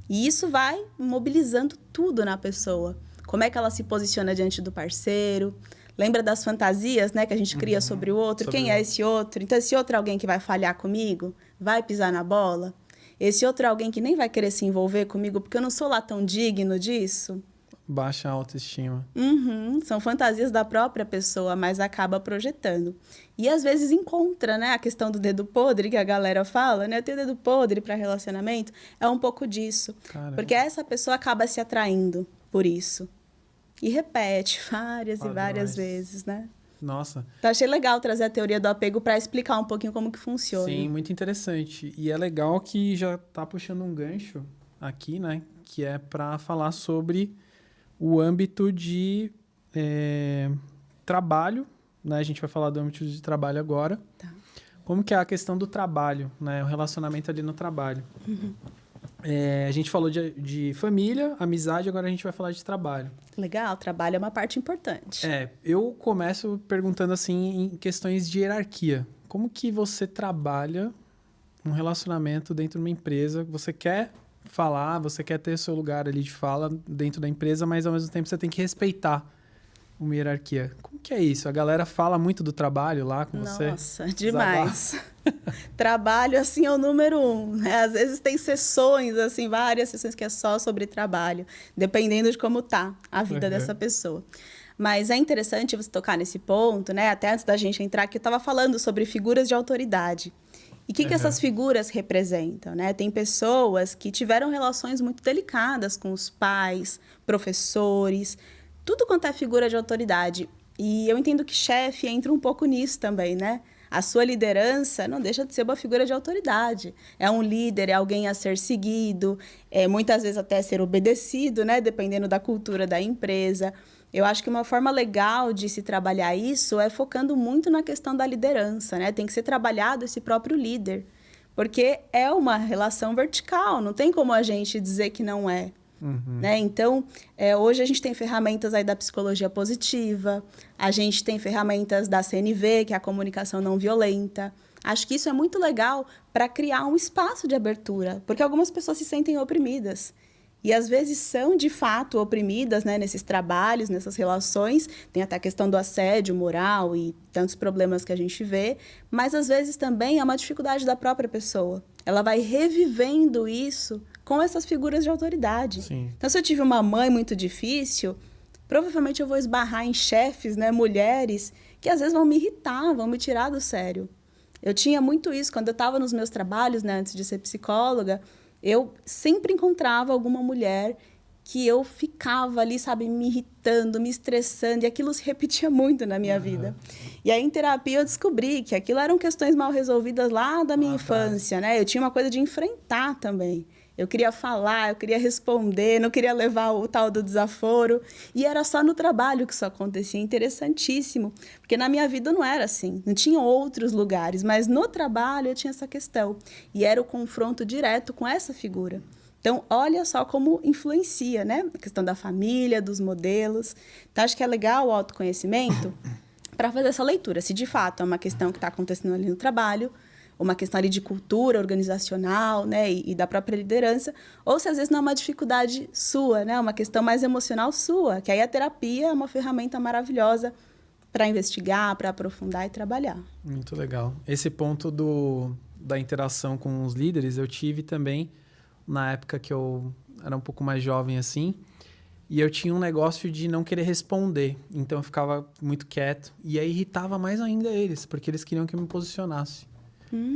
E isso vai mobilizando tudo na pessoa. Como é que ela se posiciona diante do parceiro? Lembra das fantasias, né, que a gente cria sobre o outro? Quem é esse outro? Então, esse outro é alguém que vai falhar comigo? Vai pisar na bola? Esse outro é alguém que nem vai querer se envolver comigo porque eu não sou lá tão digno disso? Baixa autoestima. São fantasias da própria pessoa, mas acaba projetando. E às vezes encontra, né, a questão do dedo podre que a galera fala, né? Eu tenho dedo podre para relacionamento. É um pouco disso. Caramba. Porque essa pessoa acaba se atraindo por isso. E repete várias e várias vezes, né? Nossa. Então, achei legal trazer a teoria do apego para explicar um pouquinho como que funciona. Sim, muito interessante. E é legal que já tá puxando um gancho aqui, né? Que é para falar sobre o âmbito de trabalho, né? A gente vai falar do âmbito de trabalho agora. Tá. Como que é a questão do trabalho, né? O relacionamento ali no trabalho. A gente falou de família, amizade, agora a gente vai falar de trabalho. Legal, trabalho é uma parte importante. Eu começo perguntando assim em questões de hierarquia. Como que você trabalha um relacionamento dentro de uma empresa? Você quer falar, você quer ter seu lugar ali de fala dentro da empresa, mas ao mesmo tempo você tem que respeitar uma hierarquia. Como que é isso? A galera fala muito do trabalho lá com você? Nossa, demais. Trabalho, assim, é o número 1, né? Às vezes tem sessões, assim, várias sessões que é só sobre trabalho, dependendo de como tá a vida dessa pessoa. Mas é interessante você tocar nesse ponto, né? Até antes da gente entrar aqui, eu estava falando sobre figuras de autoridade. E o que essas figuras representam, né? Tem pessoas que tiveram relações muito delicadas com os pais, professores, tudo quanto é figura de autoridade. E eu entendo que chefe entra um pouco nisso também, né? A sua liderança não deixa de ser uma figura de autoridade. É um líder, é alguém a ser seguido, muitas vezes até ser obedecido, né? Dependendo da cultura da empresa. Eu acho que uma forma legal de se trabalhar isso é focando muito na questão da liderança, né? Tem que ser trabalhado esse próprio líder, porque é uma relação vertical, não tem como a gente dizer que não é. Né? Então, hoje a gente tem ferramentas aí da psicologia positiva, a gente tem ferramentas da CNV, que é a comunicação não violenta. Acho que isso é muito legal para criar um espaço de abertura, porque algumas pessoas se sentem oprimidas. E às vezes são, de fato, oprimidas, né, nesses trabalhos, nessas relações. Tem até a questão do assédio moral e tantos problemas que a gente vê. Mas, às vezes, também é uma dificuldade da própria pessoa. Ela vai revivendo isso com essas figuras de autoridade. Sim. Então, se eu tive uma mãe muito difícil, provavelmente eu vou esbarrar em chefes, né, mulheres, que às vezes vão me irritar, vão me tirar do sério. Eu tinha muito isso. Quando eu estava nos meus trabalhos, né, antes de ser psicóloga, eu sempre encontrava alguma mulher que eu ficava ali, sabe, me irritando, me estressando, e aquilo se repetia muito na minha vida. E aí, em terapia, eu descobri que aquilo eram questões mal resolvidas lá da minha infância, né? Eu tinha uma coisa de enfrentar também. Eu queria falar, eu queria responder, não queria levar o tal do desaforo. E era só no trabalho que isso acontecia. Interessantíssimo. Porque na minha vida não era assim. Não tinha outros lugares. Mas no trabalho eu tinha essa questão. E era o confronto direto com essa figura. Então, olha só como influencia, né? A questão da família, dos modelos. Então, acho que é legal o autoconhecimento para fazer essa leitura. Se, de fato, é uma questão que está acontecendo ali no trabalho, uma questão ali de cultura organizacional, né, e da própria liderança, ou se às vezes não é uma dificuldade sua, né, uma questão mais emocional sua, que aí a terapia é uma ferramenta maravilhosa para investigar, para aprofundar e trabalhar. Muito legal. Esse ponto da interação com os líderes eu tive também na época que eu era um pouco mais jovem assim, e eu tinha um negócio de não querer responder, então eu ficava muito quieto, e aí irritava mais ainda eles, porque eles queriam que eu me posicionasse.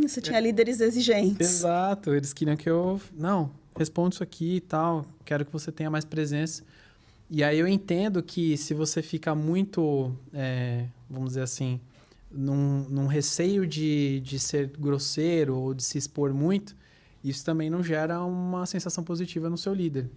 Você tinha líderes exigentes. Exato, eles queriam que eu... Não, responda isso aqui e tal, quero que você tenha mais presença. E aí eu entendo que se você fica muito, vamos dizer assim, num receio de ser grosseiro ou de se expor muito, isso também não gera uma sensação positiva no seu líder.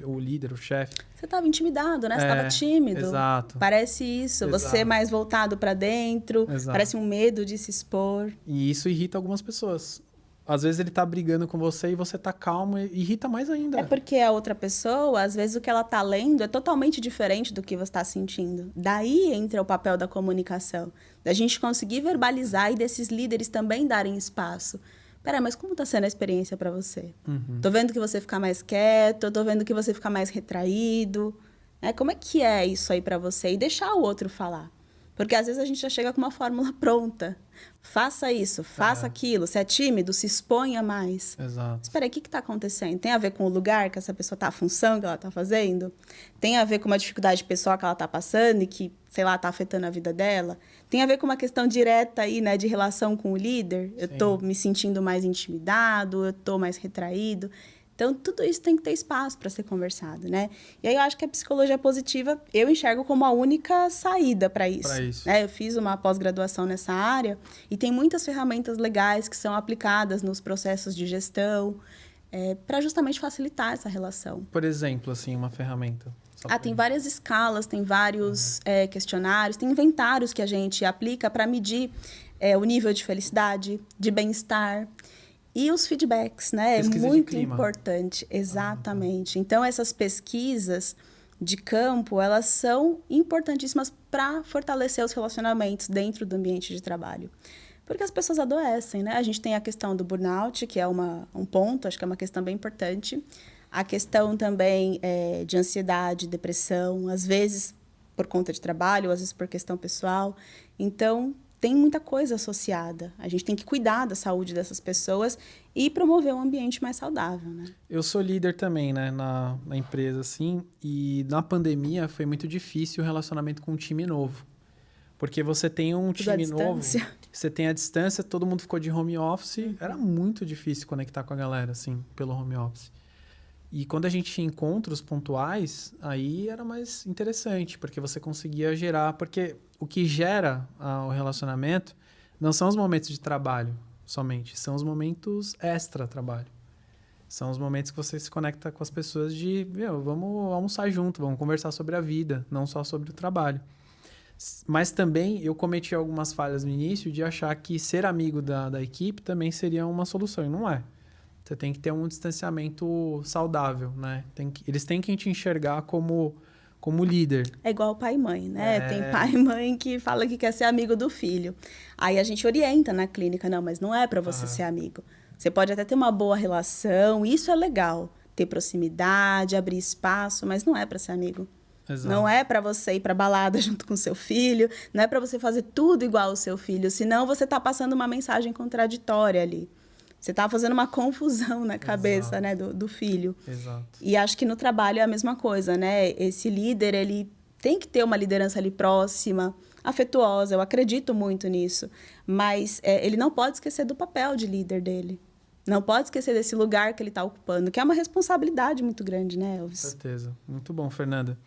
O líder, o chefe. Você estava intimidado, né? Você estava tímido. Exato. Parece isso. Exato. Você mais voltado para dentro. Exato. Parece um medo de se expor. E isso irrita algumas pessoas. às vezes ele tá brigando com você e você tá calmo e irrita mais ainda. É porque a outra pessoa, às vezes o que ela tá lendo é totalmente diferente do que você está sentindo. Daí entra o papel da comunicação, da gente conseguir verbalizar e desses líderes também darem espaço. Peraí, mas como tá sendo a experiência para você? Tô vendo que você fica mais quieto, tô vendo que você fica mais retraído. Como é que é isso aí para você? E deixar o outro falar. Porque às vezes a gente já chega com uma fórmula pronta. Faça isso, faça aquilo. Se é tímido, se exponha mais. Exato. Espera aí, o que está acontecendo? Tem a ver com o lugar que essa pessoa está, a função que ela está fazendo? Tem a ver com uma dificuldade pessoal que ela está passando e que, sei lá, está afetando a vida dela? Tem a ver com uma questão direta aí, né, de relação com o líder? Eu estou me sentindo mais intimidado, eu estou mais retraído. Então, tudo isso tem que ter espaço para ser conversado, né? E aí, eu acho que a psicologia positiva, eu enxergo como a única saída para isso. Eu fiz uma pós-graduação nessa área e tem muitas ferramentas legais que são aplicadas nos processos de gestão para justamente facilitar essa relação. Por exemplo, assim, uma ferramenta. Tem várias escalas, tem vários questionários, tem inventários que a gente aplica para medir o nível de felicidade, de bem-estar. E os feedbacks, né? Pesquisa é muito importante, exatamente. Então, essas pesquisas de campo, elas são importantíssimas para fortalecer os relacionamentos dentro do ambiente de trabalho. Porque as pessoas adoecem, né? A gente tem a questão do burnout, que é um ponto, acho que é uma questão bem importante. A questão também de ansiedade, depressão, às vezes por conta de trabalho, às vezes por questão pessoal. Então, tem muita coisa associada. A gente tem que cuidar da saúde dessas pessoas e promover um ambiente mais saudável, né? Eu sou líder também, né, na empresa, assim, e na pandemia foi muito difícil o relacionamento com um time novo. Porque você tem um time novo, você tem a distância, todo mundo ficou de home office, era muito difícil conectar com a galera, assim, pelo home office. E quando a gente tinha encontros pontuais, aí era mais interessante, porque você conseguia gerar... Porque o que gera o relacionamento não são os momentos de trabalho somente, são os momentos extra-trabalho. São os momentos que você se conecta com as pessoas vamos almoçar junto, vamos conversar sobre a vida, não só sobre o trabalho. Mas também eu cometi algumas falhas no início de achar que ser amigo da equipe também seria uma solução, e não é. Você tem que ter um distanciamento saudável, né? Eles têm que te enxergar como líder. É igual pai e mãe, né? Tem pai e mãe que fala que quer ser amigo do filho. Aí a gente orienta na clínica, não, mas não é para você ser amigo. Você pode até ter uma boa relação, isso é legal. Ter proximidade, abrir espaço, mas não é para ser amigo. Exato. Não é para você ir para balada junto com seu filho, não é para você fazer tudo igual ao seu filho, senão você está passando uma mensagem contraditória ali. Você está fazendo uma confusão na cabeça, né, do filho. Exato. E acho que no trabalho é a mesma coisa, né? Esse líder, ele tem que ter uma liderança ali próxima, afetuosa, eu acredito muito nisso. Mas ele não pode esquecer do papel de líder dele. Não pode esquecer desse lugar que ele está ocupando, que é uma responsabilidade muito grande, né, Elvis? Com certeza. Muito bom, Fernanda.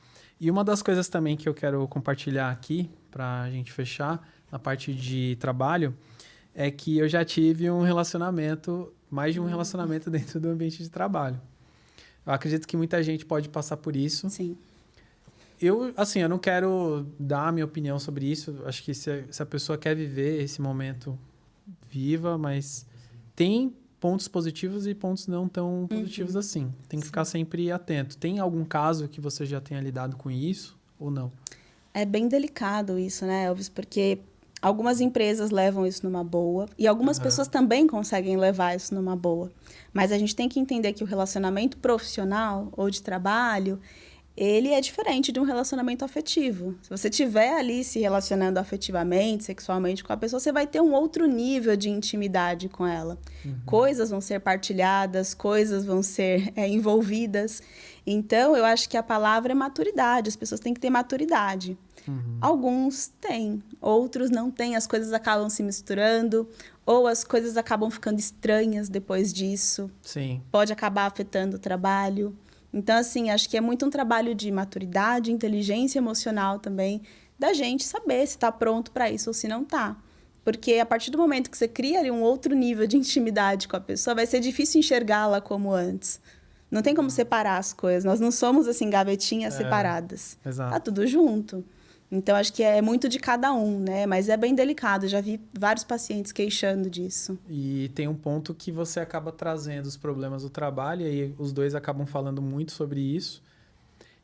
E uma das coisas também que eu quero compartilhar aqui, para a gente fechar, na parte de trabalho, é que eu já tive um relacionamento, mais de um relacionamento dentro do ambiente de trabalho. Eu acredito que muita gente pode passar por isso. Sim. Eu não quero dar a minha opinião sobre isso. Acho que se a pessoa quer viver esse momento, viva, mas tem pontos positivos e pontos não tão positivos assim. Tem que ficar sempre atento. Tem algum caso que você já tenha lidado com isso ou não? É bem delicado isso, né, Elvis? Porque algumas empresas levam isso numa boa e algumas pessoas também conseguem levar isso numa boa. Mas a gente tem que entender que o relacionamento profissional ou de trabalho, ele é diferente de um relacionamento afetivo. Se você estiver ali se relacionando afetivamente, sexualmente com a pessoa, você vai ter um outro nível de intimidade com ela. Coisas vão ser partilhadas, coisas vão ser envolvidas. Então, eu acho que a palavra é maturidade. As pessoas têm que ter maturidade. Alguns têm, outros não têm. As coisas acabam se misturando ou as coisas acabam ficando estranhas depois disso. Sim. Pode acabar afetando o trabalho. Então, assim, acho que é muito um trabalho de maturidade, inteligência emocional também, da gente saber se está pronto para isso ou se não está. Porque a partir do momento que você cria ali um outro nível de intimidade com a pessoa, vai ser difícil enxergá-la como antes. Não tem como separar as coisas. Nós não somos, assim, gavetinhas separadas. Exato. Tá tudo junto. Então, acho que é muito de cada um, né? Mas é bem delicado. Já vi vários pacientes queixando disso. E tem um ponto que você acaba trazendo os problemas do trabalho, e aí os dois acabam falando muito sobre isso.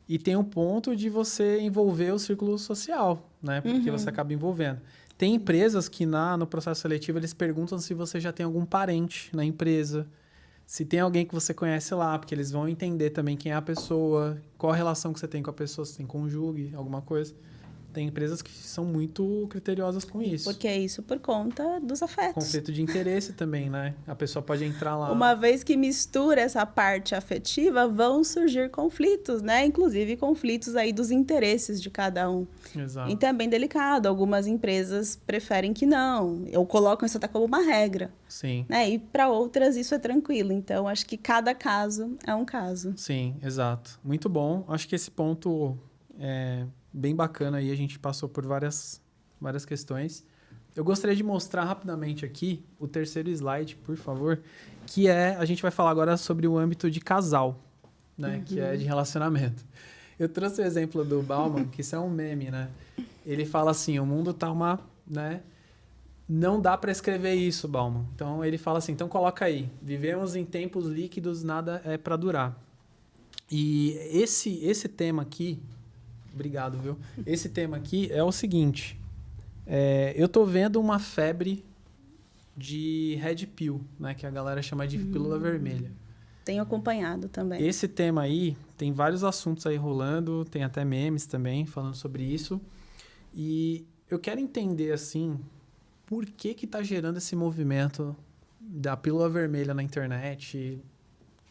E tem um ponto de você envolver o círculo social, né? Porque você acaba envolvendo. Tem empresas que no processo seletivo eles perguntam se você já tem algum parente na empresa, se tem alguém que você conhece lá, porque eles vão entender também quem é a pessoa, qual a relação que você tem com a pessoa, se tem conjugue, alguma coisa. Tem empresas que são muito criteriosas com isso. Porque é isso por conta dos afetos. Conflito de interesse também, né? A pessoa pode entrar lá... Uma vez que mistura essa parte afetiva, vão surgir conflitos, né? Inclusive conflitos aí dos interesses de cada um. Exato. Então é bem delicado. Algumas empresas preferem que não, ou colocam isso até como uma regra. Sim. Né? E para outras isso é tranquilo. Então acho que cada caso é um caso. Sim, exato. Muito bom. Acho que esse ponto é bem bacana aí. A gente passou por várias questões. Eu gostaria de mostrar rapidamente aqui o terceiro slide, por favor, que a gente vai falar agora sobre o âmbito de casal, né? Que é de relacionamento. Eu trouxe o exemplo do Bauman, que isso é um meme, né? Ele fala assim, o mundo tá né? Não dá para escrever isso, Bauman. Então, ele fala assim, então coloca aí, vivemos em tempos líquidos, nada é para durar. E esse tema aqui, obrigado, viu? Esse tema aqui é o seguinte, eu tô vendo uma febre de Red Pill, né? Que a galera chama de pílula vermelha. Tenho acompanhado também. Esse tema aí, tem vários assuntos aí rolando, tem até memes também falando sobre isso. E eu quero entender, assim, por que tá gerando esse movimento da pílula vermelha na internet.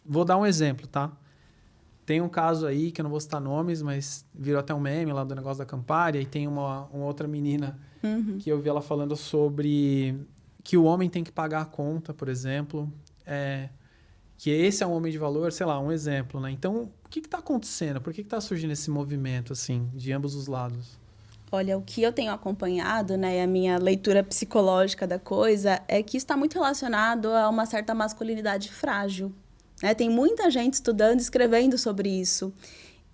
Vou dar um exemplo, tá? Tem um caso aí, que eu não vou citar nomes, mas virou até um meme lá do negócio da Campari, e tem uma outra menina que eu vi ela falando sobre que o homem tem que pagar a conta, por exemplo, que esse é um homem de valor, sei lá, um exemplo, né? Então, o que está acontecendo? Por que está surgindo esse movimento, assim, de ambos os lados? Olha, o que eu tenho acompanhado, né, a minha leitura psicológica da coisa, é que isso está muito relacionado a uma certa masculinidade frágil. Né? Tem muita gente estudando, escrevendo sobre isso.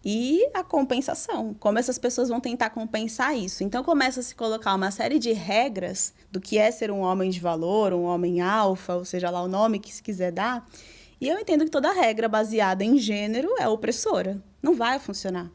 E a compensação, como essas pessoas vão tentar compensar isso. Então, começa a se colocar uma série de regras do que é ser um homem de valor, um homem alfa, ou seja lá o nome que se quiser dar. E eu entendo que toda regra baseada em gênero é opressora. Não vai funcionar.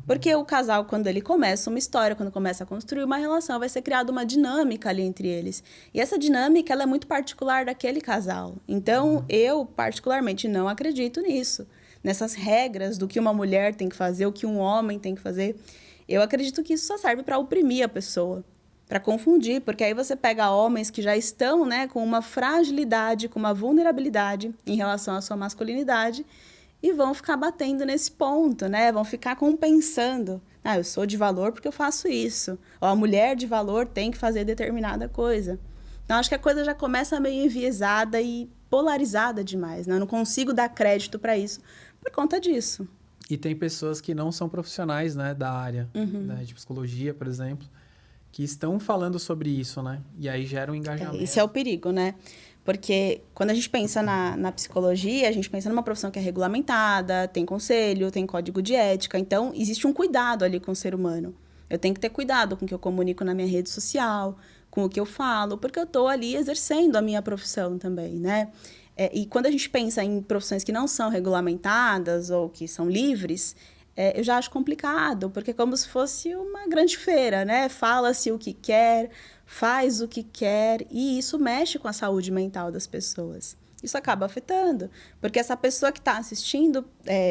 Porque o casal, quando ele começa uma história, quando começa a construir uma relação, vai ser criada uma dinâmica ali entre eles. E essa dinâmica, ela é muito particular daquele casal. Então, eu, particularmente, não acredito nisso. Nessas regras do que uma mulher tem que fazer, o que um homem tem que fazer. Eu acredito que isso só serve para oprimir a pessoa, para confundir, porque aí você pega homens que já estão, né, com uma fragilidade, com uma vulnerabilidade em relação à sua masculinidade, e vão ficar batendo nesse ponto, né? Vão ficar compensando. Eu sou de valor porque eu faço isso. Ou a mulher de valor tem que fazer determinada coisa. Então, acho que a coisa já começa meio enviesada e polarizada demais, né? Eu não consigo dar crédito para isso por conta disso. E tem pessoas que não são profissionais, né, da área, né, de psicologia, por exemplo, que estão falando sobre isso, né? E aí gera um engajamento. Esse é o perigo, né? Porque quando a gente pensa na psicologia, a gente pensa numa profissão que é regulamentada, tem conselho, tem código de ética. Então, existe um cuidado ali com o ser humano. Eu tenho que ter cuidado com o que eu comunico na minha rede social, com o que eu falo, porque eu estou ali exercendo a minha profissão também, né? E quando a gente pensa em profissões que não são regulamentadas ou que são livres, eu já acho complicado, porque é como se fosse uma grande feira, né? Fala-se o que quer, faz o que quer, e isso mexe com a saúde mental das pessoas. Isso acaba afetando, porque essa pessoa que está assistindo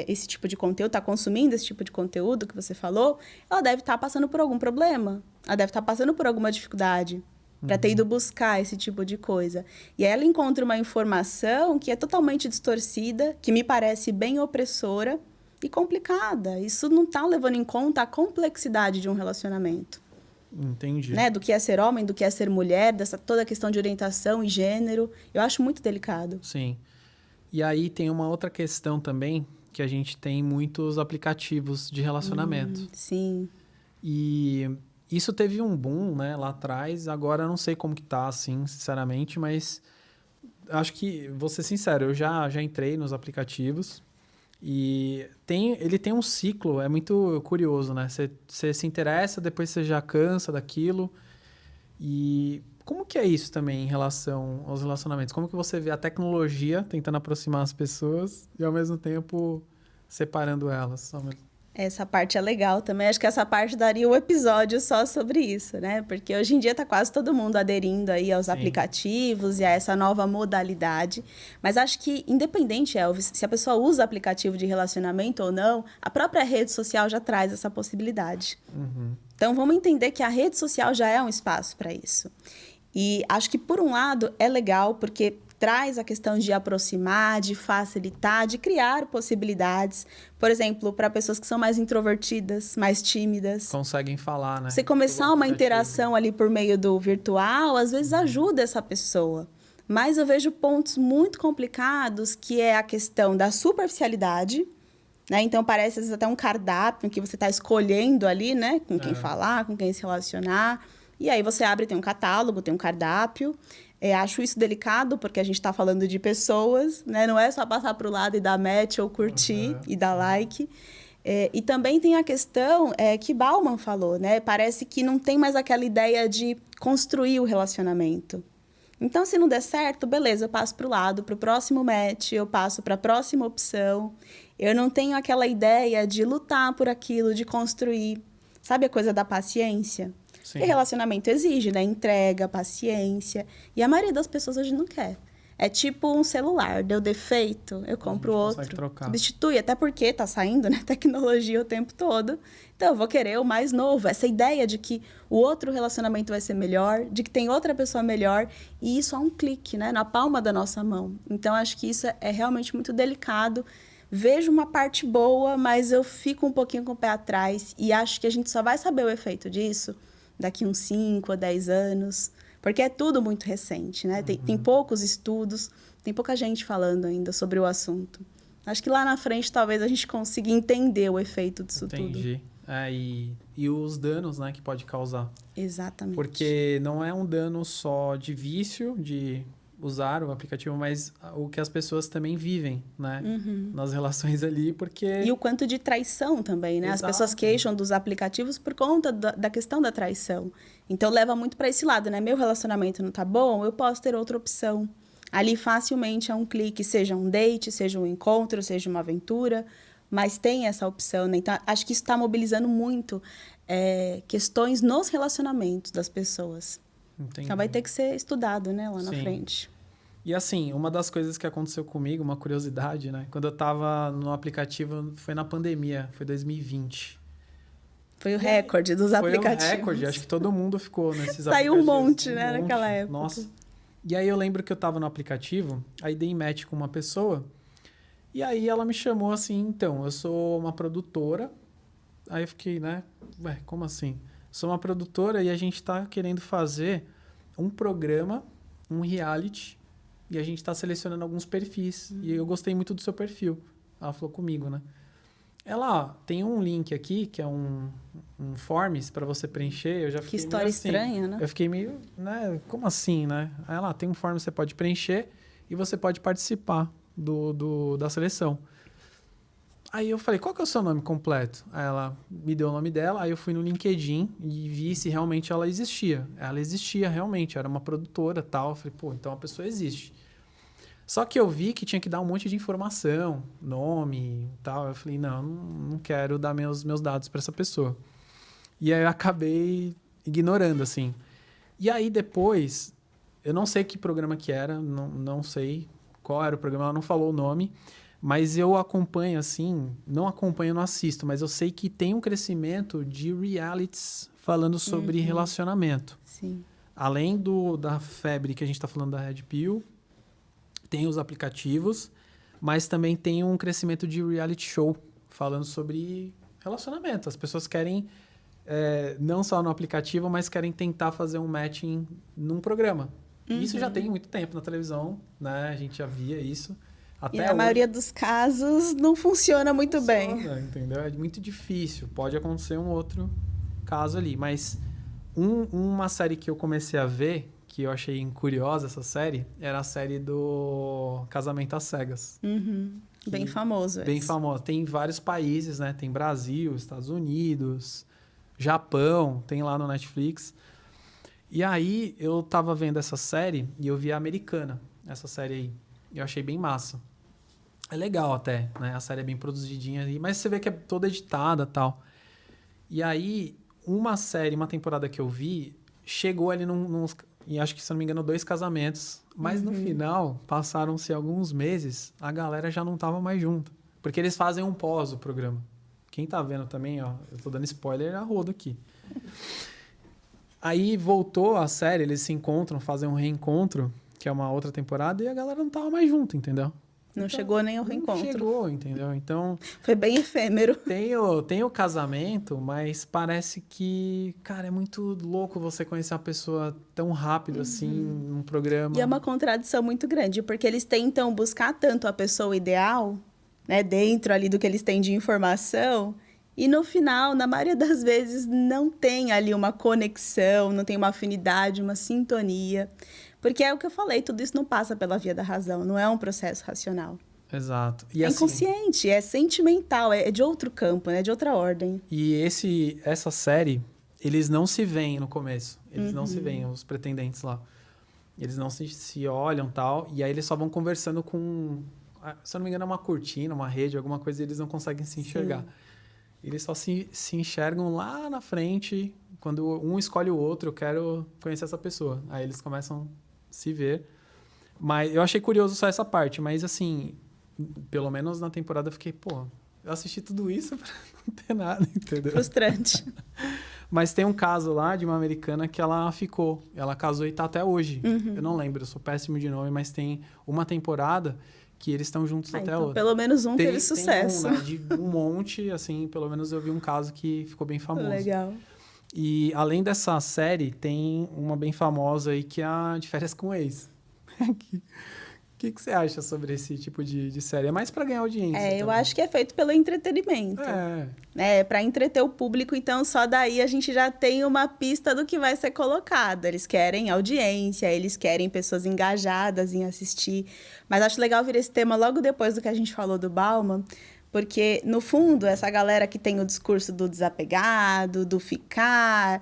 esse tipo de conteúdo, está consumindo esse tipo de conteúdo que você falou, ela deve estar passando por algum problema, ela deve estar passando por alguma dificuldade para ter ido buscar esse tipo de coisa. E aí ela encontra uma informação que é totalmente distorcida, que me parece bem opressora, e complicada. Isso não está levando em conta a complexidade de um relacionamento. Entendi. Né? Do que é ser homem, do que é ser mulher, toda a questão de orientação e gênero. Eu acho muito delicado. Sim. E aí tem uma outra questão também, que a gente tem muitos aplicativos de relacionamento. Sim. E isso teve um boom, né, lá atrás. Agora eu não sei como que tá, assim, sinceramente, mas acho que, vou ser sincero, eu já entrei nos aplicativos. E ele tem um ciclo, é muito curioso, né? Você se interessa, depois você já cansa daquilo. E como que é isso também em relação aos relacionamentos? Como que você vê a tecnologia tentando aproximar as pessoas e, ao mesmo tempo, separando elas? Essa parte é legal também. Acho que essa parte daria um episódio só sobre isso, né? Porque hoje em dia está quase todo mundo aderindo aí aos aplicativos e a essa nova modalidade. Mas acho que, independente, Elvis, se a pessoa usa aplicativo de relacionamento ou não, a própria rede social já traz essa possibilidade. Uhum. Então, vamos entender que a rede social já é um espaço para isso. E acho que, por um lado, é legal porque traz a questão de aproximar, de facilitar, de criar possibilidades. Por exemplo, para pessoas que são mais introvertidas, mais tímidas. Conseguem falar, né? Você começar uma interação ali por meio do virtual, às vezes ajuda essa pessoa. Mas eu vejo pontos muito complicados, que é a questão da superficialidade, né? Então, parece às vezes até um cardápio que você está escolhendo ali, né? Com quem falar, com quem se relacionar. E aí você abre, tem um catálogo, tem um cardápio. Acho isso delicado, porque a gente está falando de pessoas, né? Não é só passar para o lado e dar match ou curtir e dar like. E também tem a questão que Bauman falou, né? Parece que não tem mais aquela ideia de construir o relacionamento. Então, se não der certo, beleza, eu passo para o lado, para o próximo match, eu passo para a próxima opção. Eu não tenho aquela ideia de lutar por aquilo, de construir. Sabe a coisa da paciência? Sim. E relacionamento exige, né? Entrega, paciência. E a maioria das pessoas hoje não quer. É tipo um celular, deu defeito, eu compro outro. Substitui, até porque tá saindo, né? Tecnologia o tempo todo. Então, eu vou querer o mais novo. Essa ideia de que o outro relacionamento vai ser melhor, de que tem outra pessoa melhor. E isso é um clique, né? Na palma da nossa mão. Então, acho que isso é realmente muito delicado. Vejo uma parte boa, mas eu fico um pouquinho com o pé atrás. E acho que a gente só vai saber o efeito disso daqui uns 5 a 10 anos, porque é tudo muito recente, né? Tem poucos estudos, tem pouca gente falando ainda sobre o assunto. Acho que lá na frente talvez a gente consiga entender o efeito disso tudo. Entendi. E os danos, né, que pode causar. Exatamente. Porque não é um dano só de vício, de usar o aplicativo, mas o que as pessoas também vivem, né? Nas relações ali, porque... E o quanto de traição também, né? Exato. As pessoas queixam dos aplicativos por conta da questão da traição. Então, leva muito para esse lado, né? Meu relacionamento não tá bom, eu posso ter outra opção. Ali, facilmente, é um clique, seja um date, seja um encontro, seja uma aventura, mas tem essa opção, né? Então, acho que isso está mobilizando muito questões nos relacionamentos das pessoas. Entendi. Então, vai ter que ser estudado, né? Lá na frente. E assim, uma das coisas que aconteceu comigo, uma curiosidade, né? Quando eu tava no aplicativo, foi na pandemia, foi 2020. Foi o recorde dos aplicativos. Foi o recorde, acho que todo mundo ficou nesses aplicativos. Saiu um monte, né, naquela época. Nossa. E aí eu lembro que eu tava no aplicativo, aí dei match com uma pessoa, e aí ela me chamou assim, então, eu sou uma produtora. Aí eu fiquei, né? Ué, como assim? Sou uma produtora e a gente tá querendo fazer um programa, um reality, e a gente tá selecionando alguns perfis. E eu gostei muito do seu perfil. Ela falou comigo, né? Ela, ó, tem um link aqui, que é um forms para você preencher. Eu já fiquei que história meio assim, estranha, né? Eu fiquei meio, né? Como assim, né? Aí ela, tem um forms que você pode preencher e você pode participar da seleção. Aí eu falei, qual que é o seu nome completo? Aí ela me deu o nome dela, aí eu fui no LinkedIn e vi se realmente ela existia. Ela existia realmente, era uma produtora e tal. Eu falei, pô, então a pessoa existe. Só que eu vi que tinha que dar um monte de informação, nome e tal. Eu falei, não quero dar meus dados para essa pessoa. E aí eu acabei ignorando, assim. E aí depois, eu não sei que programa que era, não sei qual era o programa, ela não falou o nome. Mas eu acompanho, assim, não assisto, mas eu sei que tem um crescimento de realities falando sobre relacionamento. Sim. Além da febre que a gente está falando da Red Pill, tem os aplicativos, mas também tem um crescimento de reality show falando sobre relacionamento. As pessoas querem, não só no aplicativo, mas querem tentar fazer um matching num programa. Isso já tem muito tempo na televisão, né? A gente já via isso. Até e na maioria dos casos não funciona muito bem. Entendeu? É muito difícil. Pode acontecer um outro caso ali. Mas uma série que eu comecei a ver, que eu achei curiosa essa série, era a série do Casamento às Cegas. Bem famoso Bem esse. famoso. Tem em vários países, né? Tem Brasil, Estados Unidos, Japão, tem lá no Netflix. E aí, eu tava vendo essa série e eu vi a americana, essa série aí. Eu achei bem massa. É legal até, né? A série é bem produzidinha ali, mas você vê que é toda editada e tal. E aí, uma temporada que eu vi, chegou ali e acho que, se não me engano, 2 casamentos. Mas no final, passaram-se alguns meses, a galera já não tava mais junto. Porque eles fazem um pós do programa. Quem tá vendo também, ó, eu tô dando spoiler a rodo aqui. Aí voltou a série, eles se encontram, fazem um reencontro, que é uma outra temporada, e a galera não tava mais junto, entendeu? Não chegou nem ao reencontro. Não chegou, entendeu? Então... Foi bem efêmero. Tem o casamento, mas parece que, cara, é muito louco você conhecer uma pessoa tão rápido assim, num programa. E é uma contradição muito grande, porque eles tentam buscar tanto a pessoa ideal, né, dentro ali do que eles têm de informação, e no final, na maioria das vezes, não tem ali uma conexão, não tem uma afinidade, uma sintonia. Porque é o que eu falei, tudo isso não passa pela via da razão, não é um processo racional. Exato. E é assim, inconsciente, é sentimental, é de outro campo, né, de outra ordem. E essa série, eles não se veem no começo. Eles não se veem, os pretendentes lá. Eles não se olham e tal, e aí eles só vão conversando com, se eu não me engano, é uma cortina, uma rede, alguma coisa, e eles não conseguem se enxergar. Sim. Eles só se enxergam lá na frente, quando um escolhe o outro, eu quero conhecer essa pessoa. Aí eles começam a se ver. Mas eu achei curioso só essa parte, mas assim, pelo menos na temporada eu fiquei, pô, eu assisti tudo isso pra não ter nada, entendeu? Frustrante. Mas tem um caso lá de uma americana que ela ficou, ela casou e tá até hoje. Eu não lembro, eu sou péssimo de nome, mas tem uma temporada que eles estão juntos até então, hoje. Pelo menos teve sucesso. Tem de um monte, assim, pelo menos eu vi um caso que ficou bem famoso. Legal. E além dessa série, tem uma bem famosa aí que é a De Férias com o Ex. O que você acha sobre esse tipo de série? É mais para ganhar audiência. Eu acho que é feito pelo entretenimento. Para entreter o público, então só daí a gente já tem uma pista do que vai ser colocado. Eles querem audiência, eles querem pessoas engajadas em assistir. Mas acho legal vir esse tema logo depois do que a gente falou do Bauman, porque, no fundo, essa galera que tem o discurso do desapegado, do ficar,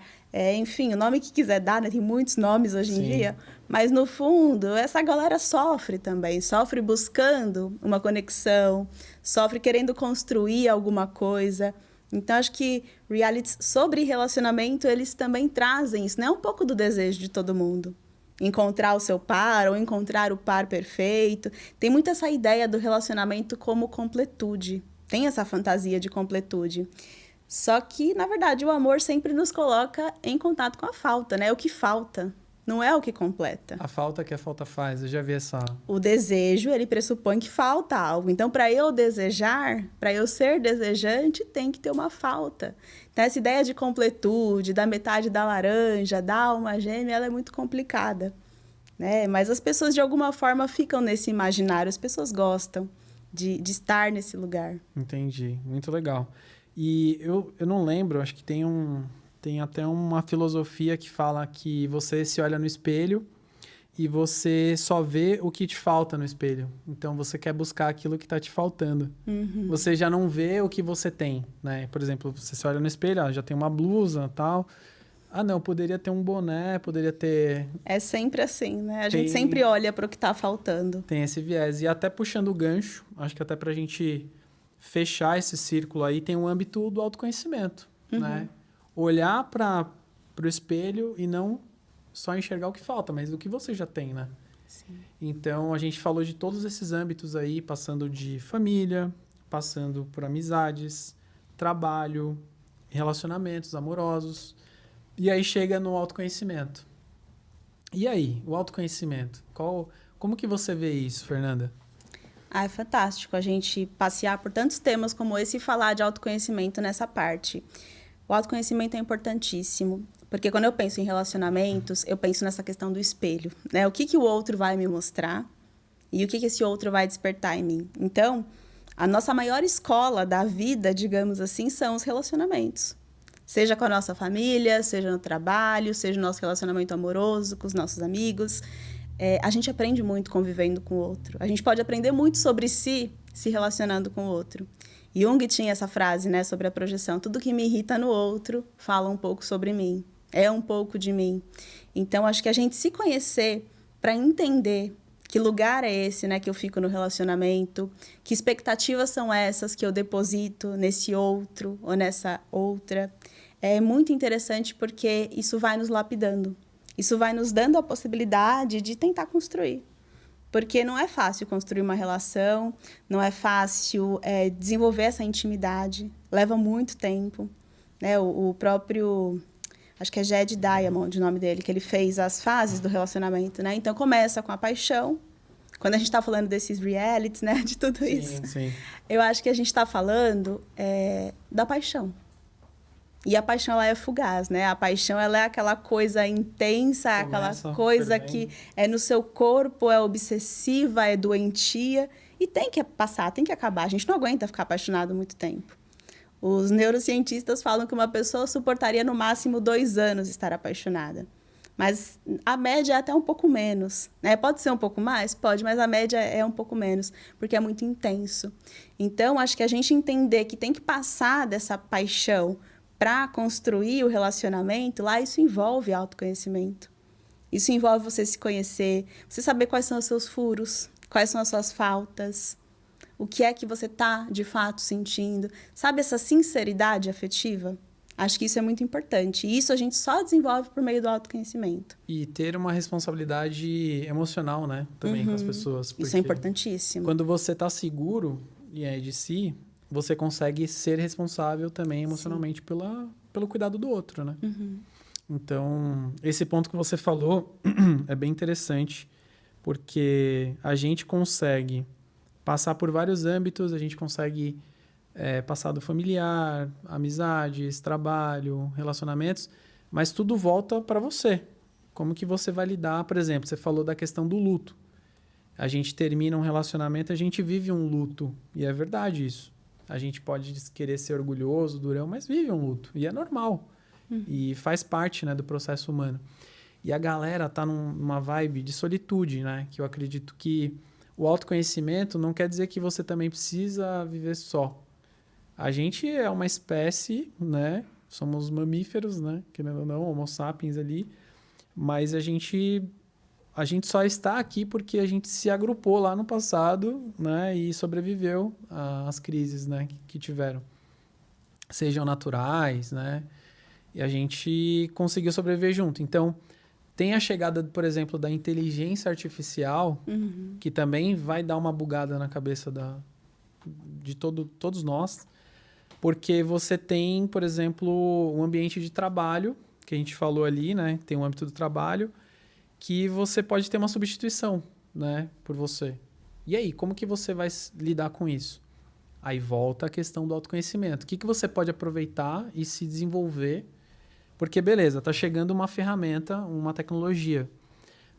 enfim, o nome que quiser dar, né? Tem muitos nomes hoje em dia. Mas, no fundo, essa galera sofre também. Sofre buscando uma conexão, sofre querendo construir alguma coisa. Então, acho que realities sobre relacionamento, eles também trazem isso, né? Um pouco do desejo de todo mundo. Encontrar o seu par ou encontrar o par perfeito. Tem muito essa ideia do relacionamento como completude. Tem essa fantasia de completude. Só que, na verdade, o amor sempre nos coloca em contato com a falta, né? O que falta, não é o que completa. A falta que a falta faz, eu já vi essa... O desejo, ele pressupõe que falta algo. Então, para eu desejar, para eu ser desejante, tem que ter uma falta. Então, essa ideia de completude, da metade da laranja, da alma gêmea, ela é muito complicada, né? Mas as pessoas, de alguma forma, ficam nesse imaginário. As pessoas gostam de estar nesse lugar. Entendi. Muito legal. E eu não lembro, acho que tem até uma filosofia que fala que você se olha no espelho e você só vê o que te falta no espelho. Então, você quer buscar aquilo que está te faltando. Você já não vê o que você tem, né? Por exemplo, você se olha no espelho, já tem uma blusa e tal. Ah, não, poderia ter um boné, poderia ter... É sempre assim, né? A gente sempre olha para o que está faltando. Tem esse viés. E até puxando o gancho, acho que até para a gente fechar esse círculo aí, tem o âmbito do autoconhecimento, né? Olhar para o espelho e não só enxergar o que falta, mas o que você já tem, né? Sim. Então, a gente falou de todos esses âmbitos aí, passando de família, passando por amizades, trabalho, relacionamentos amorosos, e aí chega no autoconhecimento. E aí, o autoconhecimento? Como que você vê isso, Fernanda? É fantástico a gente passear por tantos temas como esse e falar de autoconhecimento nessa parte. O autoconhecimento é importantíssimo, porque quando eu penso em relacionamentos, eu penso nessa questão do espelho, né? O que o outro vai me mostrar e o que esse outro vai despertar em mim. Então, a nossa maior escola da vida, digamos assim, são os relacionamentos. Seja com a nossa família, seja no trabalho, seja no nosso relacionamento amoroso, com os nossos amigos. A gente aprende muito convivendo com o outro. A gente pode aprender muito sobre si se relacionando com o outro. Jung tinha essa frase, né, sobre a projeção. Tudo que me irrita no outro fala um pouco sobre mim. É um pouco de mim. Então, acho que a gente se conhecer para entender que lugar é esse, né, que eu fico no relacionamento, que expectativas são essas que eu deposito nesse outro ou nessa outra, é muito interessante porque isso vai nos lapidando. Isso vai nos dando a possibilidade de tentar construir. Porque não é fácil construir uma relação, não é fácil desenvolver essa intimidade, leva muito tempo. Né? O próprio, acho que é Jed Diamond, o nome dele, que ele fez as fases do relacionamento. Né? Então, começa com a paixão. Quando a gente está falando desses realities, né? De tudo isso, sim. Eu acho que a gente está falando da paixão. E a paixão, ela é fugaz, né? A paixão, ela é aquela coisa intensa, aquela coisa que é no seu corpo, é obsessiva, é doentia. E tem que passar, tem que acabar. A gente não aguenta ficar apaixonado muito tempo. Os neurocientistas falam que uma pessoa suportaria no máximo 2 anos estar apaixonada. Mas a média é até um pouco menos. Né? Pode ser um pouco mais? Pode, mas a média é um pouco menos, porque é muito intenso. Então, acho que a gente entender que tem que passar dessa paixão para construir o relacionamento, lá isso envolve autoconhecimento. Isso envolve você se conhecer, você saber quais são os seus furos, quais são as suas faltas, o que é que você está, de fato, sentindo. Sabe essa sinceridade afetiva? Acho que isso é muito importante. E isso a gente só desenvolve por meio do autoconhecimento. E ter uma responsabilidade emocional, né? Também com as pessoas. Isso é importantíssimo. Quando você está seguro de si, você consegue ser responsável também emocionalmente pelo cuidado do outro, né? Então, esse ponto que você falou é bem interessante, porque a gente consegue passar por vários âmbitos, a gente consegue passar do familiar, amizades, trabalho, relacionamentos, mas tudo volta para você. Como que você vai lidar, por exemplo, você falou da questão do luto. A gente termina um relacionamento, a gente vive um luto, e é verdade isso. A gente pode querer ser orgulhoso, durão, mas vive um luto. E é normal. E faz parte, né, do processo humano. E a galera tá numa vibe de solitude, né? Que eu acredito que o autoconhecimento não quer dizer que você também precisa viver só. A gente é uma espécie, né? Somos mamíferos, né? Querendo ou não, homo sapiens ali. Mas a gente só está aqui porque a gente se agrupou lá no passado, né, e sobreviveu às crises, né, que tiveram. Sejam naturais, né, e a gente conseguiu sobreviver junto. Então, tem a chegada, por exemplo, da inteligência artificial, que também vai dar uma bugada na cabeça de todos nós, porque você tem, por exemplo, um ambiente de trabalho, que a gente falou ali, né, tem um âmbito do trabalho, que você pode ter uma substituição, né, por você. E aí, como que você vai lidar com isso? Aí volta a questão do autoconhecimento. O que você pode aproveitar e se desenvolver? Porque, beleza, está chegando uma ferramenta, uma tecnologia.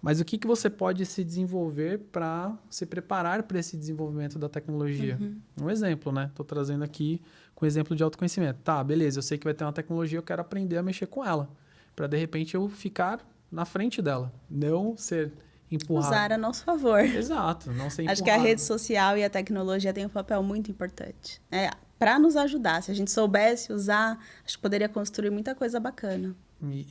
Mas o que você pode se desenvolver para se preparar para esse desenvolvimento da tecnologia? Um exemplo, né? Estou trazendo aqui com exemplo de autoconhecimento. Tá, beleza, eu sei que vai ter uma tecnologia, eu quero aprender a mexer com ela. Para, de repente, eu ficar na frente dela, não ser empurrado. Usar a nosso favor. Exato, não ser empurrado. Acho que a rede social e a tecnologia têm um papel muito importante. Para nos ajudar, se a gente soubesse usar, acho que poderia construir muita coisa bacana.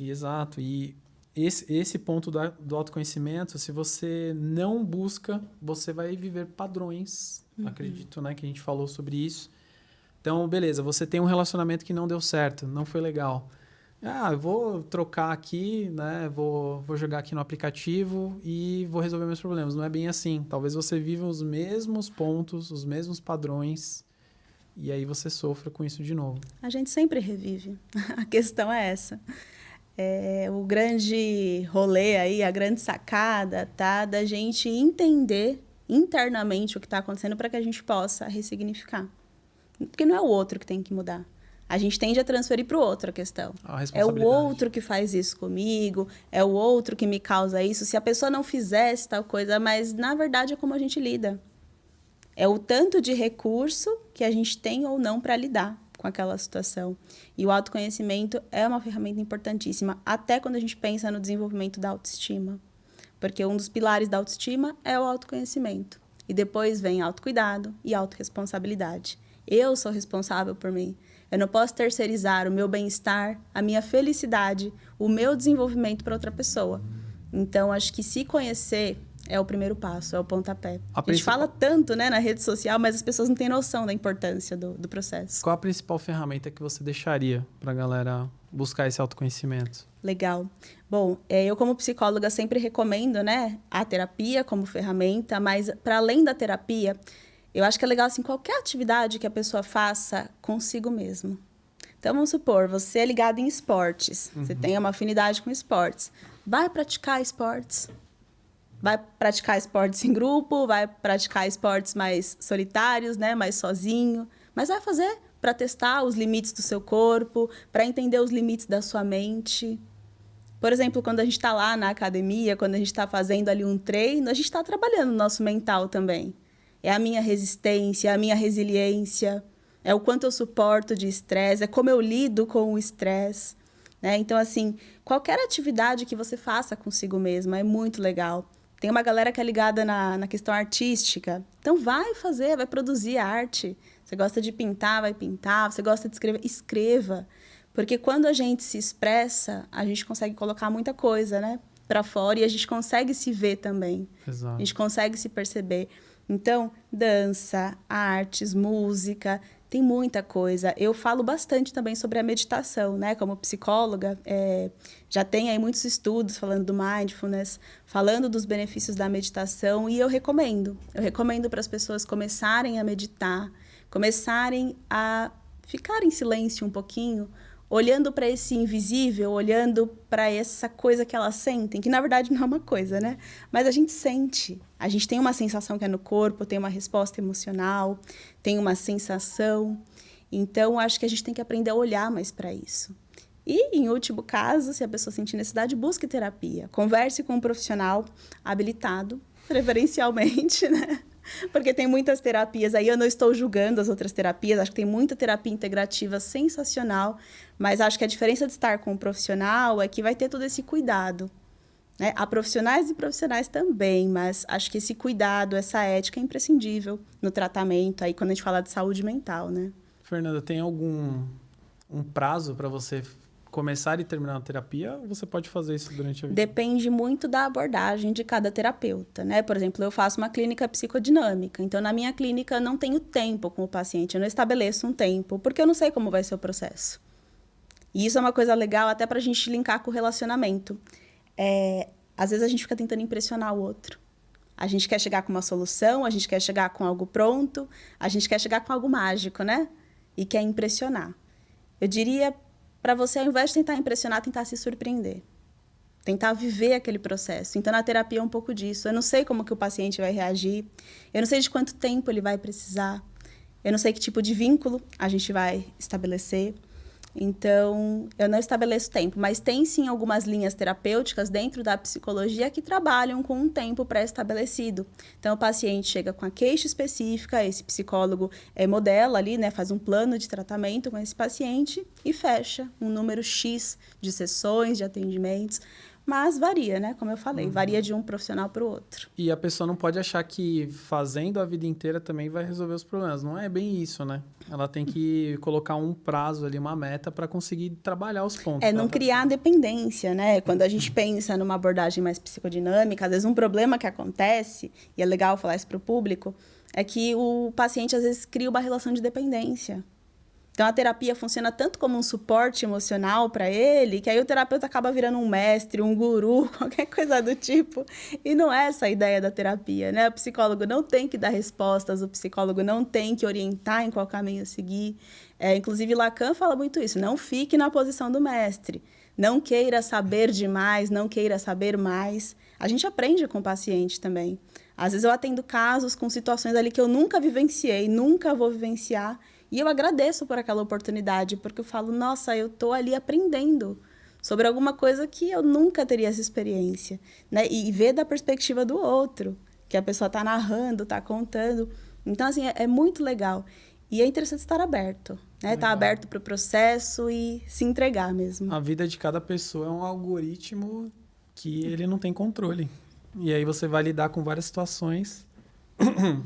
Exato, e esse ponto do autoconhecimento, se você não busca, você vai viver padrões, acredito, né, que a gente falou sobre isso. Então, beleza, você tem um relacionamento que não deu certo, não foi legal. Eu vou trocar aqui, né? Vou jogar aqui no aplicativo e vou resolver meus problemas. Não é bem assim. Talvez você viva os mesmos pontos, os mesmos padrões, e aí você sofra com isso de novo. A gente sempre revive. A questão é essa. O grande rolê aí, a grande sacada, tá? Da gente entender internamente o que está acontecendo para que a gente possa ressignificar. Porque não é o outro que tem que mudar. A gente tende a transferir para o outro a questão. É o outro que faz isso comigo, é o outro que me causa isso. Se a pessoa não fizesse tal coisa, mas na verdade é como a gente lida. É o tanto de recurso que a gente tem ou não para lidar com aquela situação. E o autoconhecimento é uma ferramenta importantíssima, até quando a gente pensa no desenvolvimento da autoestima. Porque um dos pilares da autoestima é o autoconhecimento. E depois vem autocuidado e autorresponsabilidade. Eu sou responsável por mim. Eu não posso terceirizar o meu bem-estar, a minha felicidade, o meu desenvolvimento para outra pessoa. Então, acho que se conhecer é o primeiro passo, é o pontapé. A gente fala tanto, né, na rede social, mas as pessoas não têm noção da importância do processo. Qual a principal ferramenta que você deixaria para a galera buscar esse autoconhecimento? Legal. Bom, eu como psicóloga sempre recomendo, né, a terapia como ferramenta, mas para além da terapia, eu acho que é legal assim, qualquer atividade que a pessoa faça consigo mesmo. Então, vamos supor, você é ligado em esportes, você tem uma afinidade com esportes. Vai praticar esportes. Vai praticar esportes em grupo, vai praticar esportes mais solitários, né, mais sozinho. Mas vai fazer para testar os limites do seu corpo, para entender os limites da sua mente. Por exemplo, quando a gente está lá na academia, quando a gente está fazendo ali um treino, a gente está trabalhando o nosso mental também. É a minha resistência, a minha resiliência, é o quanto eu suporto de estresse, é como eu lido com o estresse, né? Então, assim, qualquer atividade que você faça consigo mesma é muito legal. Tem uma galera que é ligada na questão artística, então vai fazer, vai produzir arte. Você gosta de pintar, vai pintar. Você gosta de escrever, escreva. Porque quando a gente se expressa, a gente consegue colocar muita coisa, né, para fora e a gente consegue se ver também. Exato. A gente consegue se perceber. Então, dança, artes, música, tem muita coisa. Eu falo bastante também sobre a meditação, né? Como psicóloga, já tem aí muitos estudos falando do mindfulness, falando dos benefícios da meditação e eu recomendo. Eu recomendo para as pessoas começarem a meditar, começarem a ficar em silêncio um pouquinho, olhando para esse invisível, olhando para essa coisa que elas sentem, que na verdade não é uma coisa, né? Mas a gente sente. A gente tem uma sensação que é no corpo, tem uma resposta emocional, tem uma sensação. Então, acho que a gente tem que aprender a olhar mais para isso. E, em último caso, se a pessoa sentir necessidade, busque terapia. Converse com um profissional habilitado, preferencialmente, né? Porque tem muitas terapias aí, eu não estou julgando as outras terapias, acho que tem muita terapia integrativa sensacional, mas acho que a diferença de estar com um profissional é que vai ter todo esse cuidado, né? Há profissionais e profissionais também, mas acho que esse cuidado, essa ética é imprescindível no tratamento, aí quando a gente fala de saúde mental, né? Fernanda, tem algum prazo para você começar e terminar a terapia, ou você pode fazer isso durante a vida? Depende muito da abordagem de cada terapeuta, né? Por exemplo, eu faço uma clínica psicodinâmica, então na minha clínica eu não tenho tempo com o paciente, eu não estabeleço um tempo, porque eu não sei como vai ser o processo. E isso é uma coisa legal até para a gente linkar com o relacionamento. Às vezes a gente fica tentando impressionar o outro. A gente quer chegar com uma solução, a gente quer chegar com algo pronto, a gente quer chegar com algo mágico, né? E quer impressionar. Eu diria para você, ao invés de tentar impressionar, tentar se surpreender. Tentar viver aquele processo. Então, na terapia é um pouco disso. Eu não sei como que o paciente vai reagir. Eu não sei de quanto tempo ele vai precisar. Eu não sei que tipo de vínculo a gente vai estabelecer. Então, eu não estabeleço tempo. Mas tem, sim, algumas linhas terapêuticas dentro da psicologia que trabalham com um tempo pré-estabelecido. Então, o paciente chega com a queixa específica, esse psicólogo modela ali, né, faz um plano de tratamento com esse paciente e fecha um número X de sessões, de atendimentos. Mas varia, né? Como eu falei, varia de um profissional para o outro. E a pessoa não pode achar que fazendo a vida inteira também vai resolver os problemas. Não é bem isso, né? Ela tem que colocar um prazo ali, uma meta para conseguir trabalhar os pontos. Não criar dependência, né? Quando a gente pensa numa abordagem mais psicodinâmica, às vezes um problema que acontece, e é legal falar isso para o público, é que o paciente às vezes cria uma relação de dependência. Então, a terapia funciona tanto como um suporte emocional para ele, que aí o terapeuta acaba virando um mestre, um guru, qualquer coisa do tipo. E não é essa a ideia da terapia, né? O psicólogo não tem que dar respostas, o psicólogo não tem que orientar em qual caminho seguir. Inclusive, Lacan fala muito isso, não fique na posição do mestre. Não queira saber demais, não queira saber mais. A gente aprende com o paciente também. Às vezes eu atendo casos com situações ali que eu nunca vivenciei, nunca vou vivenciar, e eu agradeço por aquela oportunidade, porque eu falo, nossa, eu estou ali aprendendo sobre alguma coisa que eu nunca teria essa experiência, né? E ver da perspectiva do outro, que a pessoa está narrando, está contando. Então, assim, é muito legal. E é interessante estar aberto, né? Estar aberto para o processo e se entregar mesmo. A vida de cada pessoa é um algoritmo que ele não tem controle. E aí você vai lidar com várias situações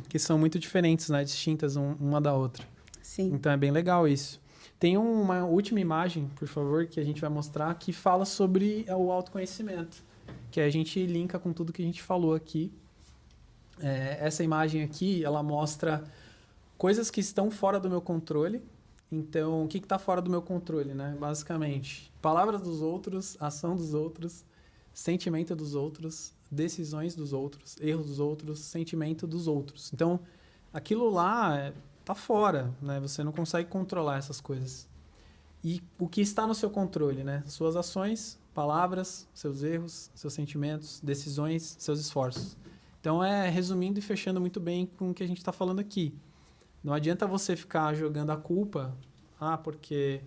que são muito diferentes, né? Distintas uma da outra. Sim. Então, é bem legal isso. Tem uma última imagem, por favor, que a gente vai mostrar, que fala sobre o autoconhecimento, que a gente linka com tudo que a gente falou aqui. Essa imagem aqui, ela mostra coisas que estão fora do meu controle. Então, o que está fora do meu controle, né? Basicamente, palavras dos outros, ação dos outros, sentimento dos outros, decisões dos outros, erros dos outros, sentimento dos outros. Então, aquilo lá está fora, né? Você não consegue controlar essas coisas. E o que está no seu controle, né? Suas ações, palavras, seus erros, seus sentimentos, decisões, seus esforços. Então, resumindo e fechando muito bem com o que a gente está falando aqui. Não adianta você ficar jogando a culpa, porque,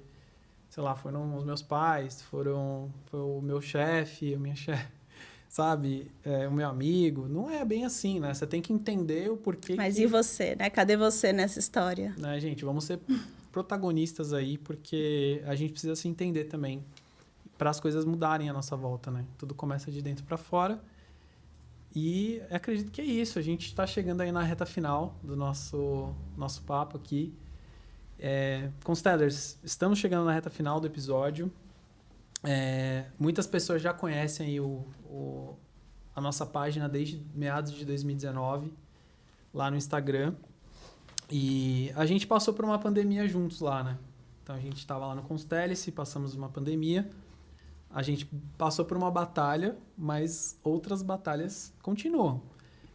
sei lá, foram os meus pais, foi o meu chefe, a minha chefe, sabe? O meu amigo. Não é bem assim, né? Você tem que entender o porquê. Mas e você, né? Cadê você nessa história? Né, gente? Vamos ser protagonistas aí, porque a gente precisa se entender também para as coisas mudarem à nossa volta, né? Tudo começa de dentro para fora. E acredito que é isso. A gente está chegando aí na reta final do nosso papo aqui. Constellers, estamos chegando na reta final do episódio. Muitas pessoas já conhecem aí a nossa página desde meados de 2019, lá no Instagram. E a gente passou por uma pandemia juntos lá, né? Então, a gente estava lá no Constellice, passamos uma pandemia. A gente passou por uma batalha, mas outras batalhas continuam,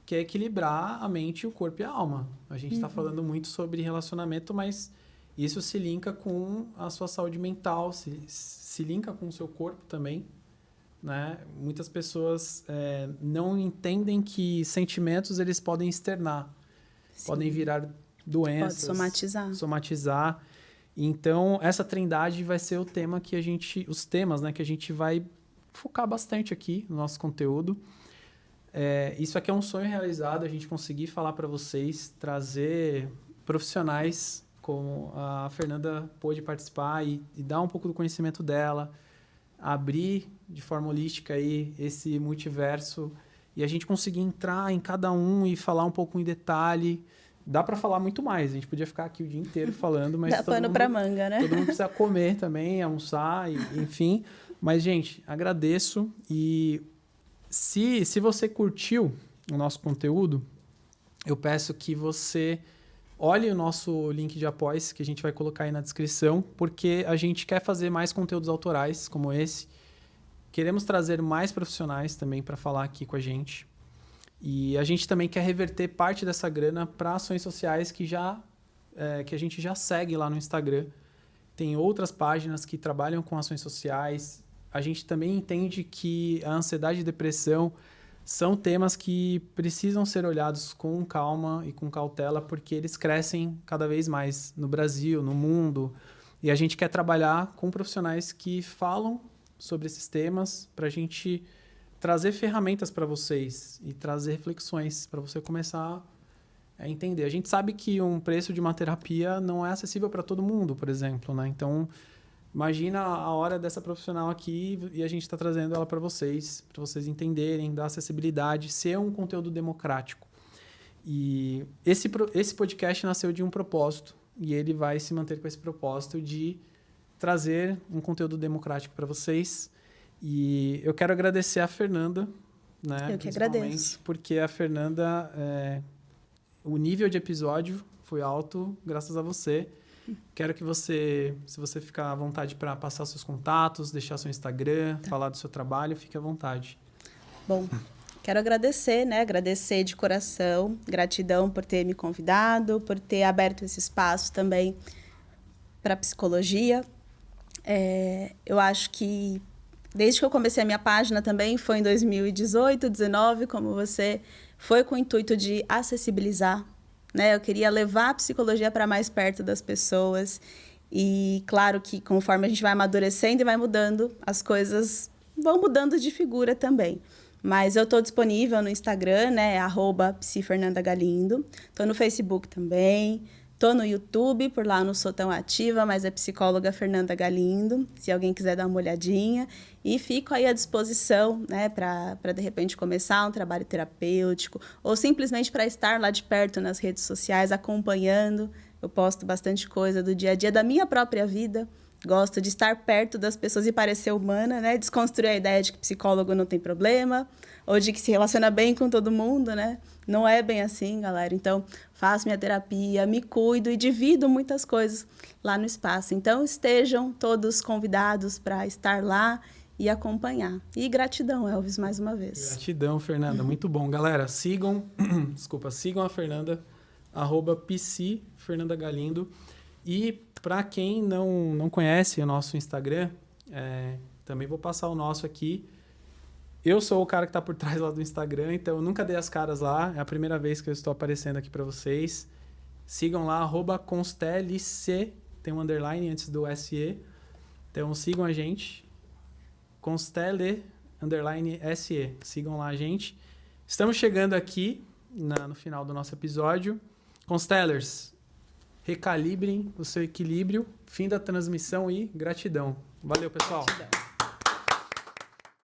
que é equilibrar a mente, o corpo e a alma. A gente está falando muito sobre relacionamento, mas isso se linka com a sua saúde mental, se linka com o seu corpo também, né? Muitas pessoas não entendem que sentimentos eles podem externar, Sim. podem virar doenças. Pode somatizar. Então, essa trindade vai ser o tema que os temas, né, que a gente vai focar bastante aqui no nosso conteúdo. Isso aqui é um sonho realizado, a gente conseguir falar para vocês, trazer profissionais como a Fernanda pôde participar e dar um pouco do conhecimento dela, abrir de forma holística aí esse multiverso e a gente conseguir entrar em cada um e falar um pouco em detalhe. Dá para falar muito mais, a gente podia ficar aqui o dia inteiro falando, mas dá pano para manga, né? Todo mundo precisa comer também, almoçar, enfim. Mas, gente, agradeço. E se você curtiu o nosso conteúdo, eu peço que você olhe o nosso link de apoio, que a gente vai colocar aí na descrição, porque a gente quer fazer mais conteúdos autorais como esse. Queremos trazer mais profissionais também para falar aqui com a gente. E a gente também quer reverter parte dessa grana para ações sociais que a gente já segue lá no Instagram. Tem outras páginas que trabalham com ações sociais. A gente também entende que a ansiedade e depressão são temas que precisam ser olhados com calma e com cautela, porque eles crescem cada vez mais no Brasil, no mundo. E a gente quer trabalhar com profissionais que falam sobre esses temas para a gente trazer ferramentas para vocês e trazer reflexões para você começar a entender. A gente sabe que um preço de uma terapia não é acessível para todo mundo, por exemplo, né? Então, imagina a hora dessa profissional aqui e a gente está trazendo ela para vocês entenderem, dar acessibilidade, ser um conteúdo democrático. E esse podcast nasceu de um propósito e ele vai se manter com esse propósito de trazer um conteúdo democrático para vocês. E eu quero agradecer a Fernanda, né? Eu que agradeço. Porque a Fernanda, o nível de episódio foi alto graças a você. Quero que você, se você ficar à vontade para passar seus contatos, deixar seu Instagram, falar do seu trabalho, fique à vontade. Bom, quero agradecer, né? Agradecer de coração, gratidão por ter me convidado, por ter aberto esse espaço também para psicologia. Eu acho que desde que eu comecei a minha página também, foi em 2018, 2019, como você, foi com o intuito de acessibilizar, né? Eu queria levar a psicologia para mais perto das pessoas. E claro que conforme a gente vai amadurecendo e vai mudando, as coisas vão mudando de figura também. Mas eu estou disponível no Instagram, né? @psifernandagalindo. Estou no Facebook também. Tô no YouTube, por lá não sou tão ativa, mas é psicóloga Fernanda Galindo, se alguém quiser dar uma olhadinha. E fico aí à disposição, né, para de repente começar um trabalho terapêutico ou simplesmente para estar lá de perto nas redes sociais acompanhando. Eu posto bastante coisa do dia a dia da minha própria vida. Gosto de estar perto das pessoas e parecer humana, né? Desconstruir a ideia de que psicólogo não tem problema ou de que se relaciona bem com todo mundo, né? Não é bem assim, galera. Então, faço minha terapia, me cuido e divido muitas coisas lá no espaço. Então, estejam todos convidados para estar lá e acompanhar. E gratidão, Elvis, mais uma vez. Gratidão, Fernanda. Muito bom. Galera, sigam a Fernanda, @psi Fernanda Galindo. E para quem não conhece o nosso Instagram, também vou passar o nosso aqui. Eu sou o cara que está por trás lá do Instagram, então eu nunca dei as caras lá. É a primeira vez que eu estou aparecendo aqui para vocês. Sigam lá, @constellic, tem um underline antes do SE. Então sigam a gente, constelle_se. Sigam lá a gente. Estamos chegando aqui no final do nosso episódio. Constellers, recalibrem o seu equilíbrio. Fim da transmissão e gratidão. Valeu, pessoal. Gratidão.